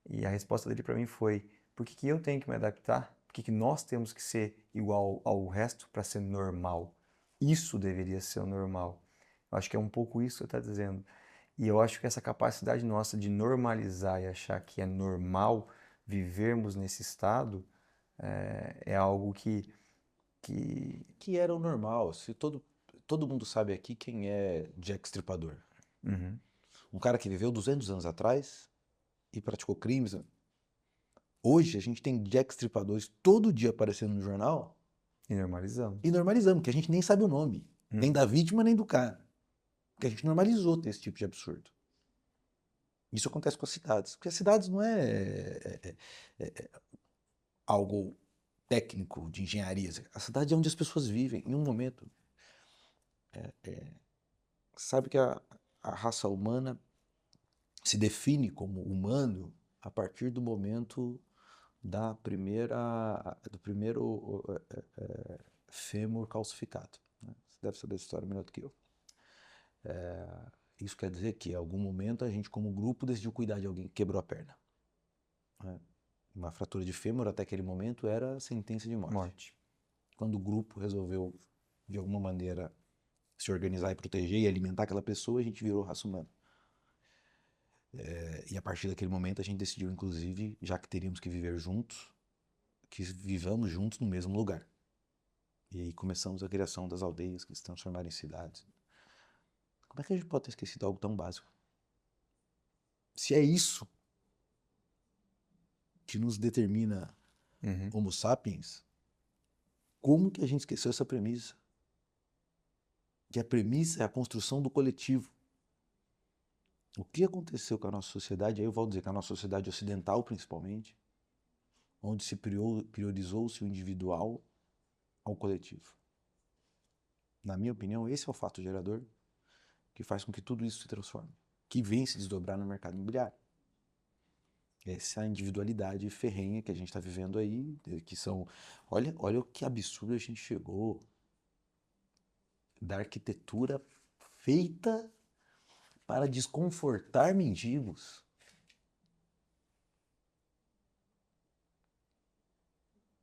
E a resposta dele para mim foi: por que eu tenho que me adaptar? Por que nós temos que ser igual ao resto para ser normal? Isso deveria ser o normal. Eu acho que é um pouco isso que você está dizendo. E eu acho que essa capacidade nossa de normalizar e achar que é normal vivermos nesse estado é algo que Que era o normal. Se todo mundo sabe aqui quem é Jack Stripador. Uhum. Um cara que viveu 200 anos atrás e praticou crimes. Hoje a gente tem Jack Stripadores todo dia aparecendo no jornal E normalizamos. e normalizamos, que a gente nem sabe o nome, nem da vítima nem do cara. Porque a gente normalizou ter esse tipo de absurdo. Isso acontece com as cidades. Porque as cidades não é algo técnico de engenharia. A cidade é onde as pessoas vivem, em um momento. Sabe que a raça humana se define como humano a partir do momento do primeiro fêmur calcificado. Né? Você deve saber essa história melhor do que eu. Isso quer dizer que em algum momento a gente, como grupo, decidiu cuidar de alguém que quebrou a perna. Né? Uma fratura de fêmur até aquele momento era sentença de morte. Quando o grupo resolveu, de alguma maneira, se organizar e proteger e alimentar aquela pessoa, a gente virou raça humana. E a partir daquele momento a gente decidiu, inclusive, já que teríamos que viver juntos, que vivamos juntos no mesmo lugar. E aí começamos a criação das aldeias que se transformaram em cidades. Como é que a gente pode ter esquecido algo tão básico? Se é isso que nos determina Homo sapiens, como que a gente esqueceu essa premissa? Que a premissa é a construção do coletivo. O que aconteceu com a nossa sociedade, aí eu vou dizer que a nossa sociedade ocidental principalmente, onde se priorizou-se o individual ao coletivo. Na minha opinião, esse é o fato gerador que faz com que tudo isso se transforme, que vem se desdobrar no mercado imobiliário. Essa é a individualidade ferrenha que a gente está vivendo aí, que são... Olha o que absurdo a gente chegou da arquitetura feita para desconfortar mendigos.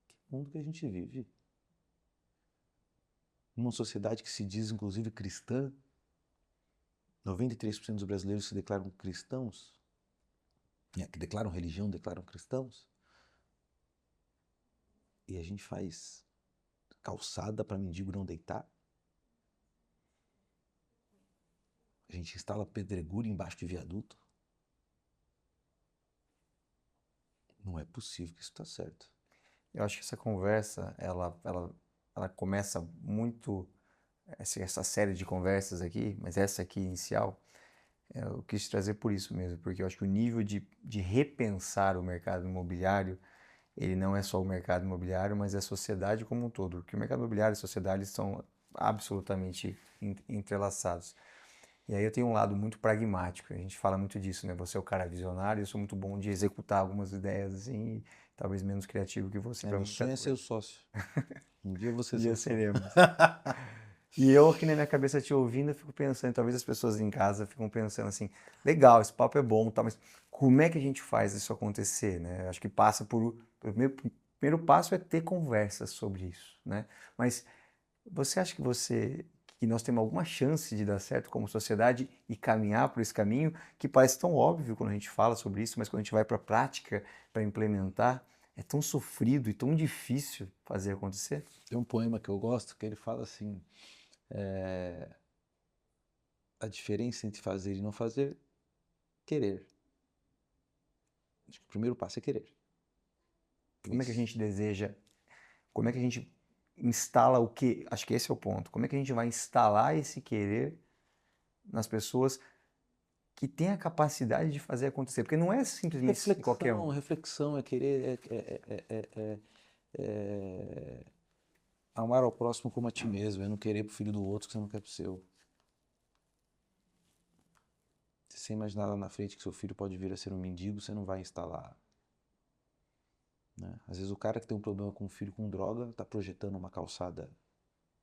Que mundo que a gente vive? Numa sociedade que se diz, inclusive, cristã, 93% dos brasileiros se declaram cristãos, que declaram religião, declaram cristãos, e a gente faz calçada para mendigo não deitar. A gente instala pedregulho embaixo de viaduto. Não é possível que isso está certo. Eu acho que essa conversa, ela começa muito, essa série de conversas aqui, mas essa aqui inicial, eu quis trazer por isso mesmo, porque eu acho que o nível de repensar o mercado imobiliário, ele não é só o mercado imobiliário, mas é a sociedade como um todo, porque o mercado imobiliário e a sociedade são absolutamente entrelaçados. E aí eu tenho um lado muito pragmático, a gente fala muito disso, né? Você é o cara visionário, eu sou muito bom de executar algumas ideias assim, e talvez menos criativo que você para Meu muita sonho é ser o coisa. sócio. Um dia você Um ser dia o sócio. seremos. E eu aqui na minha cabeça te ouvindo, eu fico pensando, talvez as pessoas em casa ficam pensando assim, legal, esse papo é bom, tá, mas como é que a gente faz isso acontecer, né? Acho que passa por o primeiro passo é ter conversas sobre isso, né? Mas você acha que nós temos alguma chance de dar certo como sociedade e caminhar por esse caminho que parece tão óbvio quando a gente fala sobre isso, mas quando a gente vai para a prática para implementar, é tão sofrido e tão difícil fazer acontecer? Tem um poema que eu gosto que ele fala assim: a diferença entre fazer e não fazer, querer. Acho que o primeiro passo é querer. Como é que a gente deseja, como é que a gente instala o que? Acho que esse é o ponto. Como é que a gente vai instalar esse querer nas pessoas que têm a capacidade de fazer acontecer? Porque não é simplesmente qualquer um. Reflexão é querer, é amar ao próximo como a ti mesmo, é não querer pro filho do outro que você não quer pro seu. Se você imaginar lá na frente que seu filho pode vir a ser um mendigo, você não vai instalar. Né? Às vezes o cara que tem um problema com o filho com droga está projetando uma calçada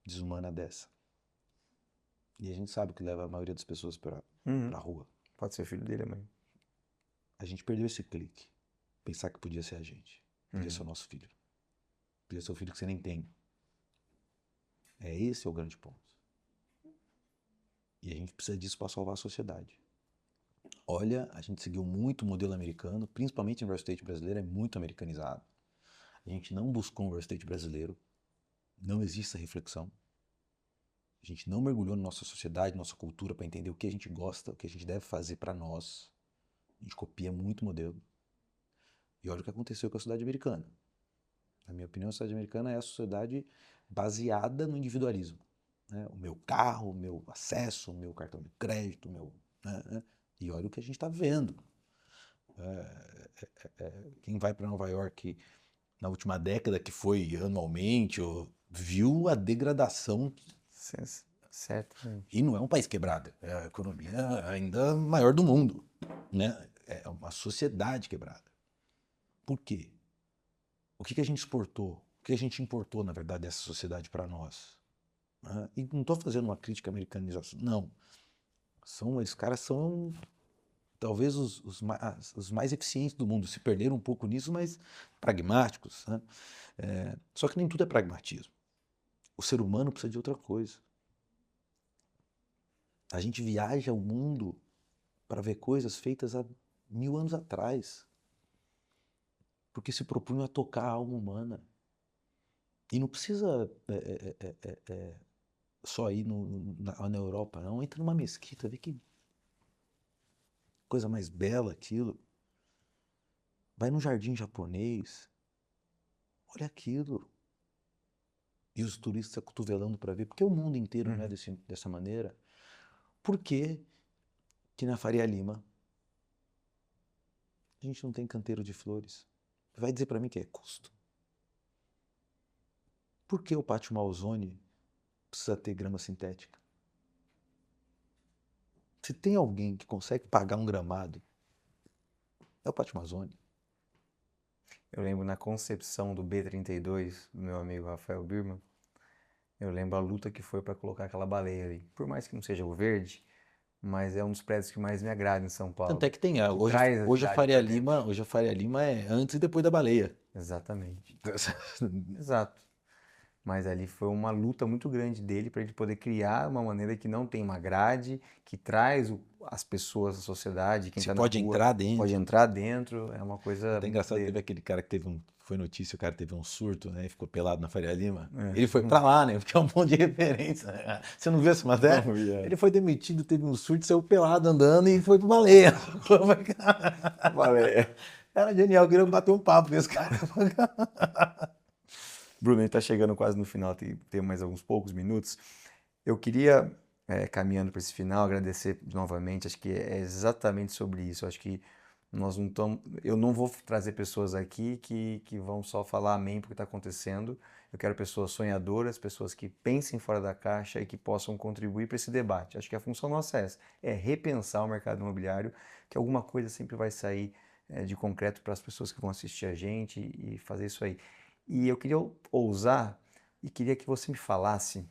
desumana dessa. E a gente sabe o que leva a maioria das pessoas para a rua. Pode ser filho dele, mãe. A gente perdeu esse clique. Pensar que podia ser a gente. Podia ser o nosso filho. Podia ser o filho que você nem tem. Esse é o grande ponto. E a gente precisa disso para salvar a sociedade. Olha, a gente seguiu muito o modelo americano, principalmente o real estate brasileiro, é muito americanizado. A gente não buscou um real estate brasileiro. Não existe essa reflexão. A gente não mergulhou na nossa sociedade, nossa cultura para entender o que a gente gosta, o que a gente deve fazer para nós. A gente copia muito modelo. E olha o que aconteceu com a sociedade americana. Na minha opinião, a sociedade americana é a sociedade baseada no individualismo. Né? O meu carro, o meu acesso, o meu cartão de crédito, o meu... né? E olha o que a gente está vendo. Quem vai para Nova York na última década, que foi anualmente, viu a degradação. Certamente. E não é um país quebrado, é a economia ainda maior do mundo, né? É uma sociedade quebrada. Por quê? O que a gente exportou? O que a gente importou, na verdade, dessa sociedade para nós? Né? E não estou fazendo uma crítica à americanização, não. Esses caras são talvez os mais eficientes do mundo. Se perderam um pouco nisso, mas pragmáticos. Né? Só que nem tudo é pragmatismo. O ser humano precisa de outra coisa. A gente viaja o mundo para ver coisas feitas há 1000 anos atrás, porque se propunham a tocar a alma humana. E não precisa só ir na Europa, não. Entra numa mesquita, vê que coisa mais bela aquilo. Vai num jardim japonês, olha aquilo. E os turistas se acotovelando para ver, porque o mundo inteiro não é dessa maneira. Por que que na Faria Lima a gente não tem canteiro de flores? Vai dizer para mim que é custo. Por que o Pátio Malzone precisa ter grama sintética? Se tem alguém que consegue pagar um gramado, é o Pátio Malzone. Eu lembro na concepção do B-32, do meu amigo Rafael Birman, eu lembro a luta que foi para colocar aquela baleia ali. Por mais que não seja o verde, mas é um dos prédios que mais me agrada em São Paulo. Tanto é que tem. Que traz a Hoje a cidade Faria pra dentro. Lima, hoje a Faria Lima é antes e depois da baleia. Exatamente. Exato. Mas ali foi uma luta muito grande dele para ele poder criar uma maneira que não tem uma grade, que traz as pessoas, a sociedade, quem Se está na pode rua, entrar dentro. pode entrar dentro. É uma coisa Até engraçado, dele. teve aquele cara que foi notícia, o cara teve um surto, né? E ficou pelado na Faria Lima. É. Ele foi pra lá, né? Porque é um monte de referência. Né? Você não viu essa matéria? Não vi, Ele foi demitido, teve um surto, saiu pelado andando e foi pro baleia. Baleia. Era genial, queria bater um papo com esse cara. Bruno, a gente está chegando quase no final, tem mais alguns poucos minutos. Eu queria, caminhando para esse final, agradecer novamente. Acho que é exatamente sobre isso. Acho que nós não estamos. Eu não vou trazer pessoas aqui que vão só falar amém porque está acontecendo. Eu quero pessoas sonhadoras, pessoas que pensem fora da caixa e que possam contribuir para esse debate. Acho que a função nossa é essa: é repensar o mercado imobiliário, que alguma coisa sempre vai sair de concreto para as pessoas que vão assistir a gente e fazer isso aí. E eu queria ousar e queria que você me falasse.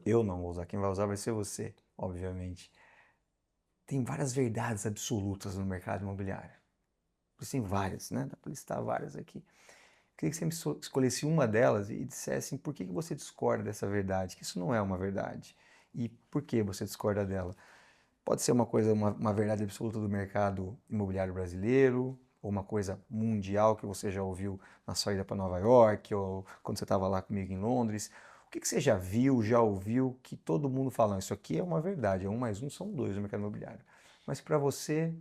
Eu não vou usar, quem vai usar vai ser você, obviamente. Tem várias verdades absolutas no mercado imobiliário. Tem várias, né? Dá para listar várias aqui. Queria que você me escolhesse uma delas e dissesse por que você discorda dessa verdade, que isso não é uma verdade. E por que você discorda dela? Pode ser uma coisa, uma verdade absoluta do mercado imobiliário brasileiro, ou uma coisa mundial que você já ouviu na saída para Nova York, ou quando você estava lá comigo em Londres. O que você já viu, já ouviu, que todo mundo fala, isso aqui é uma verdade, é 1 mais 1 são 2 no mercado imobiliário. Mas para você,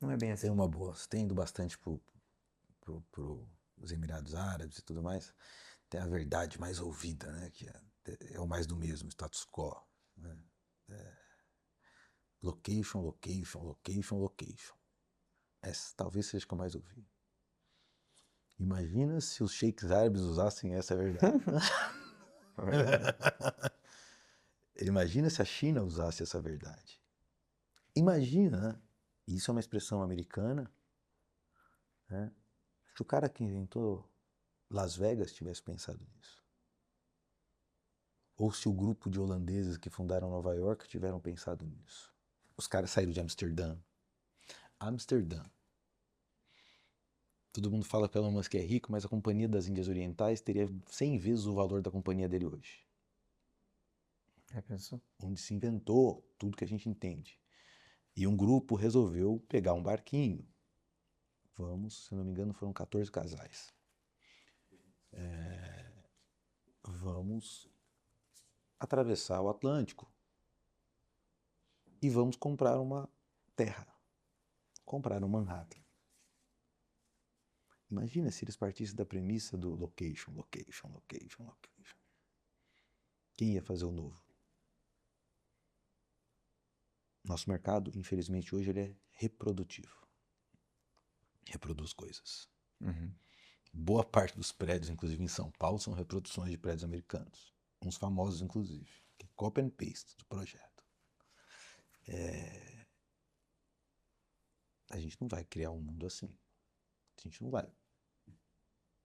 não é bem assim. Tem uma boa, você tem ido bastante os Emirados Árabes e tudo mais. Tem a verdade mais ouvida, né? Que é o mais do mesmo, status quo. Né? Location, location, location, location. Essa talvez seja a que eu mais ouvi. Imagina se os sheiks árabes usassem essa verdade. Imagina se a China usasse essa verdade. Imagina, né? Isso é uma expressão americana, né? Se o cara que inventou Las Vegas tivesse pensado nisso. Ou se o grupo de holandeses que fundaram Nova York tiveram pensado nisso. Os caras saíram de Amsterdã. Amsterdã. Todo mundo fala que o Elon Musk é rico, mas a Companhia das Índias Orientais teria 100 vezes o valor da companhia dele hoje. É pensou? Onde se inventou tudo que a gente entende. E um grupo resolveu pegar um barquinho. Vamos, se não me engano, foram 14 casais. vamos atravessar o Atlântico e vamos comprar uma terra, comprar um Manhattan. Imagina se eles partissem da premissa do location, location, location, location. Quem ia fazer o novo? Nosso mercado, infelizmente, hoje ele é reprodutivo. Reproduz coisas. Uhum. Boa parte dos prédios, inclusive em São Paulo, são reproduções de prédios americanos. Uns famosos, inclusive. Que é copy and paste do projeto. A gente não vai criar um mundo assim. A gente não vai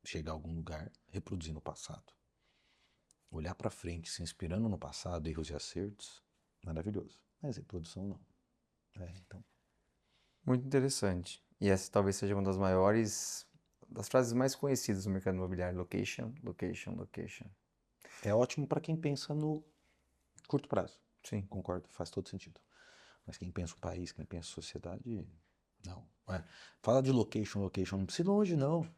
chegar a algum lugar reproduzindo o passado. Olhar para frente, se inspirando no passado, erros e acertos, maravilhoso. Mas reprodução não. Então, Muito interessante. E essa talvez seja uma das maiores, das frases mais conhecidas no mercado imobiliário: location, location, location. é ótimo para quem pensa no curto prazo. Sim. Concordo, faz todo sentido. Mas quem pensa o país, quem pensa a sociedade, não. Fala de location, location, não precisa ir longe, não.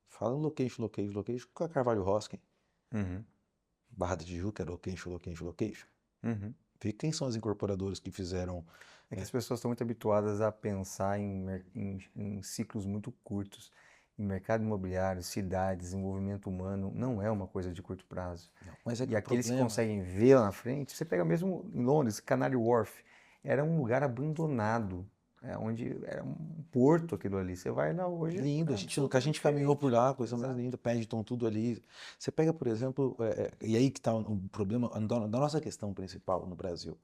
Fala location, location, location com a Carvalho Hosken. Uhum. Barra da Tijuca é location, location, location. Uhum. Vê quem são as incorporadoras que fizeram. É que as pessoas estão muito habituadas a pensar em ciclos muito curtos. Em mercado imobiliário, cidade, desenvolvimento humano, não é uma coisa de curto prazo. Não, mas é que E o aqueles que problema. conseguem ver lá na frente, você pega mesmo em Londres, Canary Wharf, era um lugar abandonado, onde era um porto aquilo ali. Você vai lá hoje, Lindo, é a absolutamente gente caminhou por diferente. lá, coisa mais Exato. linda, Paddington, tudo ali. Você pega, por exemplo, e aí que está o problema da nossa questão principal no Brasil.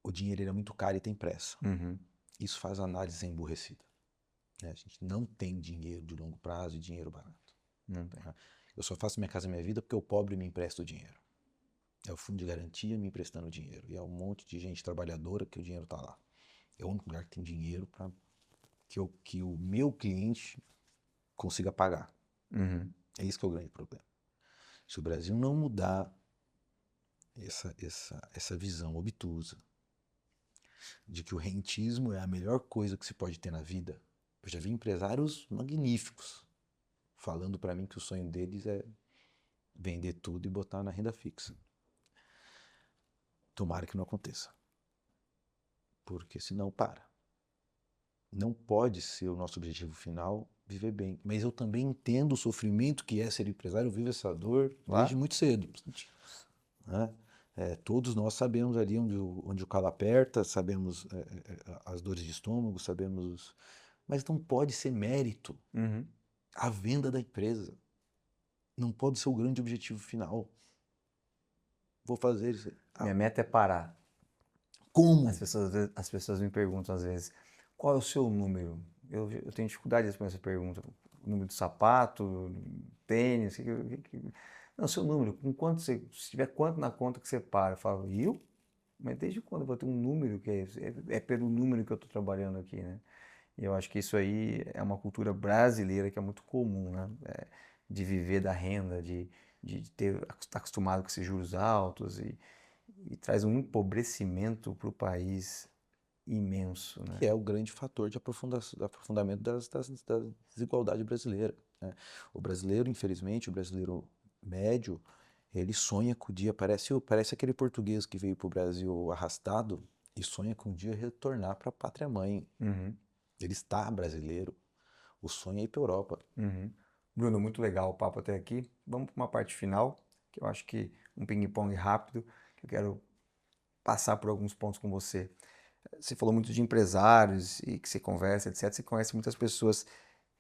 O dinheiro ele é muito caro e tem pressa. Uhum. Isso faz a análise ser emburrecida. A gente não tem dinheiro de longo prazo e dinheiro barato. Não tem. Eu só faço Minha Casa Minha Vida porque o pobre me empresta o dinheiro. É o fundo de garantia me emprestando dinheiro. E é um monte de gente trabalhadora que o dinheiro está lá. É o único lugar que tem dinheiro para que o meu cliente consiga pagar. Uhum. É isso que é o grande problema. Se o Brasil não mudar essa visão obtusa de que o rentismo é a melhor coisa que se pode ter na vida, eu já vi empresários magníficos falando para mim que o sonho deles é vender tudo e botar na renda fixa. Tomara que não aconteça. Porque senão para. Não pode ser o nosso objetivo final viver bem. Mas eu também entendo o sofrimento que é ser empresário. Eu vivo essa dor desde Lá? muito cedo. Né? Todos nós sabemos ali onde o calo aperta, sabemos as dores de estômago, sabemos. Mas não pode ser mérito Uhum. a venda da empresa. Não pode ser o grande objetivo final. Vou fazer isso. Minha meta é parar. Como? As pessoas me perguntam às vezes, qual é o seu número? Eu tenho dificuldade de responder essa pergunta. O número do sapato, tênis, não, seu número, com quanto você, se tiver quanto na conta que você para? Eu falo, eu? Mas desde quando eu vou ter um número que é pelo número que eu estou trabalhando aqui, né? E eu acho que isso aí é uma cultura brasileira que é muito comum, né? De viver da renda, de estar acostumado com esses juros altos e traz um empobrecimento para o país imenso, né? Que é o grande fator de aprofundamento da desigualdade brasileira. Né? O brasileiro, infelizmente, o brasileiro médio, ele sonha com o dia, parece aquele português que veio para o Brasil arrastado e sonha com o dia retornar para a pátria-mãe. Uhum, Ele está brasileiro, o sonho é ir para a Europa. uhum. Bruno, muito legal o papo até aqui. Vamos para uma parte final, que eu acho que um ping-pong rápido, que eu quero passar por alguns pontos com você. Você falou muito de empresários e que você conversa, etc. Você conhece muitas pessoas.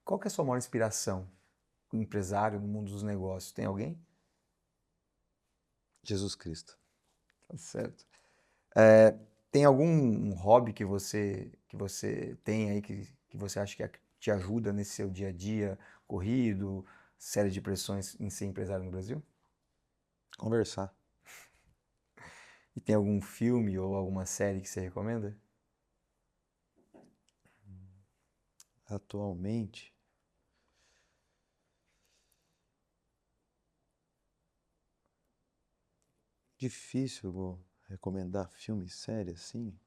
Qual que é a sua maior inspiração como empresário no mundo dos negócios? Tem alguém? Jesus Cristo. Tá certo. Tem algum hobby que você tem aí que você acha que te ajuda nesse seu dia a dia corrido, série de pressões em ser empresário no Brasil? Conversar. E tem algum filme ou alguma série que você recomenda? Atualmente, difícil eu vou recomendar filme, série assim,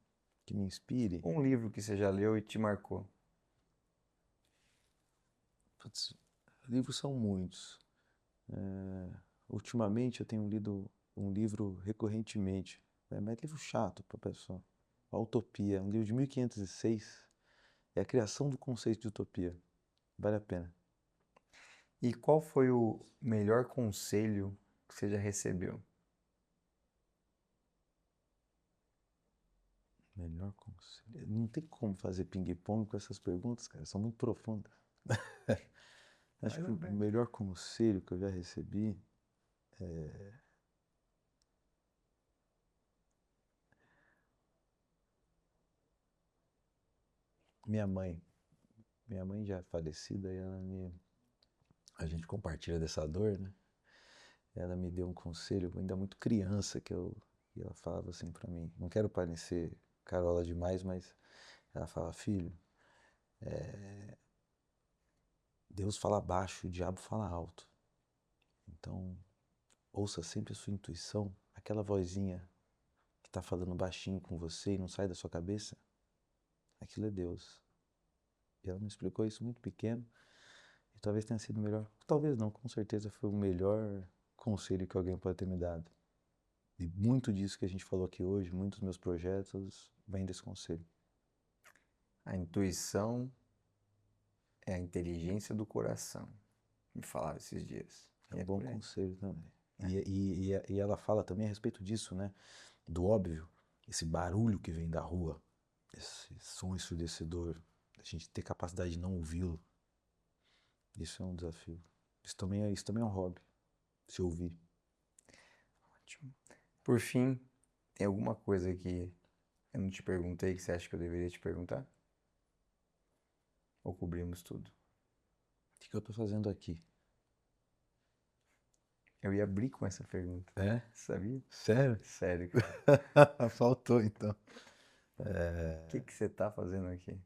que me inspire. Um livro que você já leu e te marcou? Putz, livros são muitos. Ultimamente eu tenho lido um livro recorrentemente, mas é livro chato para a pessoa. A Utopia, um livro de 1506, é a criação do conceito de utopia. Vale a pena. E qual foi o melhor conselho que você já recebeu? Melhor conselho. Não tem como fazer ping-pong com essas perguntas, cara, são muito profundas. Acho que o melhor conselho que eu já recebi minha mãe. Minha mãe já é falecida e a gente compartilha dessa dor, né? Ela me deu um conselho, ainda muito criança, e ela falava assim pra mim, não quero parecer carola demais, mas ela fala, filho, Deus fala baixo, o diabo fala alto. Então, ouça sempre a sua intuição, aquela vozinha que está falando baixinho com você e não sai da sua cabeça, aquilo é Deus. E ela me explicou isso muito pequeno, e talvez tenha sido o melhor, talvez não, com certeza foi o melhor conselho que alguém pode ter me dado. E muito disso que a gente falou aqui hoje, muitos dos meus projetos, vem desse conselho. A intuição é a inteligência do coração. Me falaram esses dias. É um bom conselho também. E ela fala também a respeito disso, né? Do óbvio, esse barulho que vem da rua, esse som ensurdecedor, a gente ter capacidade de não ouvi-lo. Isso é um desafio. Isso também é um hobby, se ouvir. Ótimo. Por fim, tem alguma coisa que eu não te perguntei que você acha que eu deveria te perguntar? Ou cobrimos tudo? O que eu tô fazendo aqui? Eu ia abrir com essa pergunta. É? Sabia? Sério? Sério, cara. Faltou então. O que você tá fazendo aqui?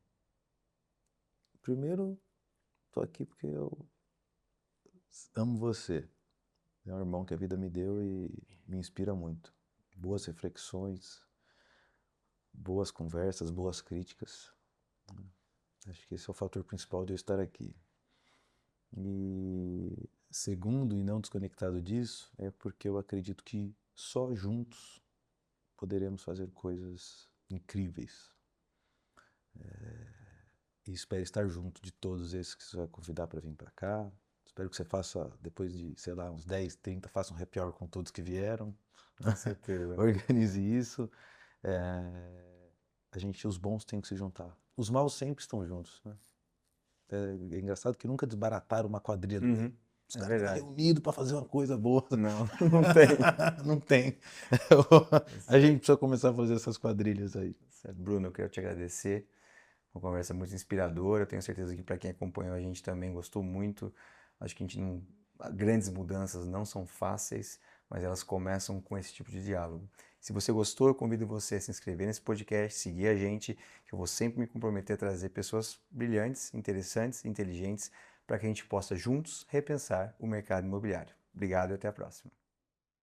Primeiro, tô aqui porque eu amo você. É um irmão que a vida me deu e me inspira muito. Boas reflexões, boas conversas, boas críticas. Acho que esse é o fator principal de eu estar aqui. E segundo, e não desconectado disso, é porque eu acredito que só juntos poderemos fazer coisas incríveis. E espero estar junto de todos esses que você vai convidar para vir para cá. Espero que você faça, depois de, sei lá, uns 10, 30, faça um happy hour com todos que vieram. Com certeza. Organize isso. Os bons têm que se juntar. Os maus sempre estão juntos, né? É engraçado que nunca desbarataram uma quadrilha do bem. Os caras estão reunidos para fazer uma coisa boa. Não, não tem. Não tem. A gente precisa começar a fazer essas quadrilhas aí. Bruno, eu quero te agradecer. Uma conversa muito inspiradora. Eu tenho certeza que para quem acompanhou a gente também gostou muito. Acho que a gente não. Grandes mudanças não são fáceis, mas elas começam com esse tipo de diálogo. Se você gostou, eu convido você a se inscrever nesse podcast, seguir a gente, que eu vou sempre me comprometer a trazer pessoas brilhantes, interessantes, inteligentes, para que a gente possa juntos repensar o mercado imobiliário. Obrigado e até a próxima.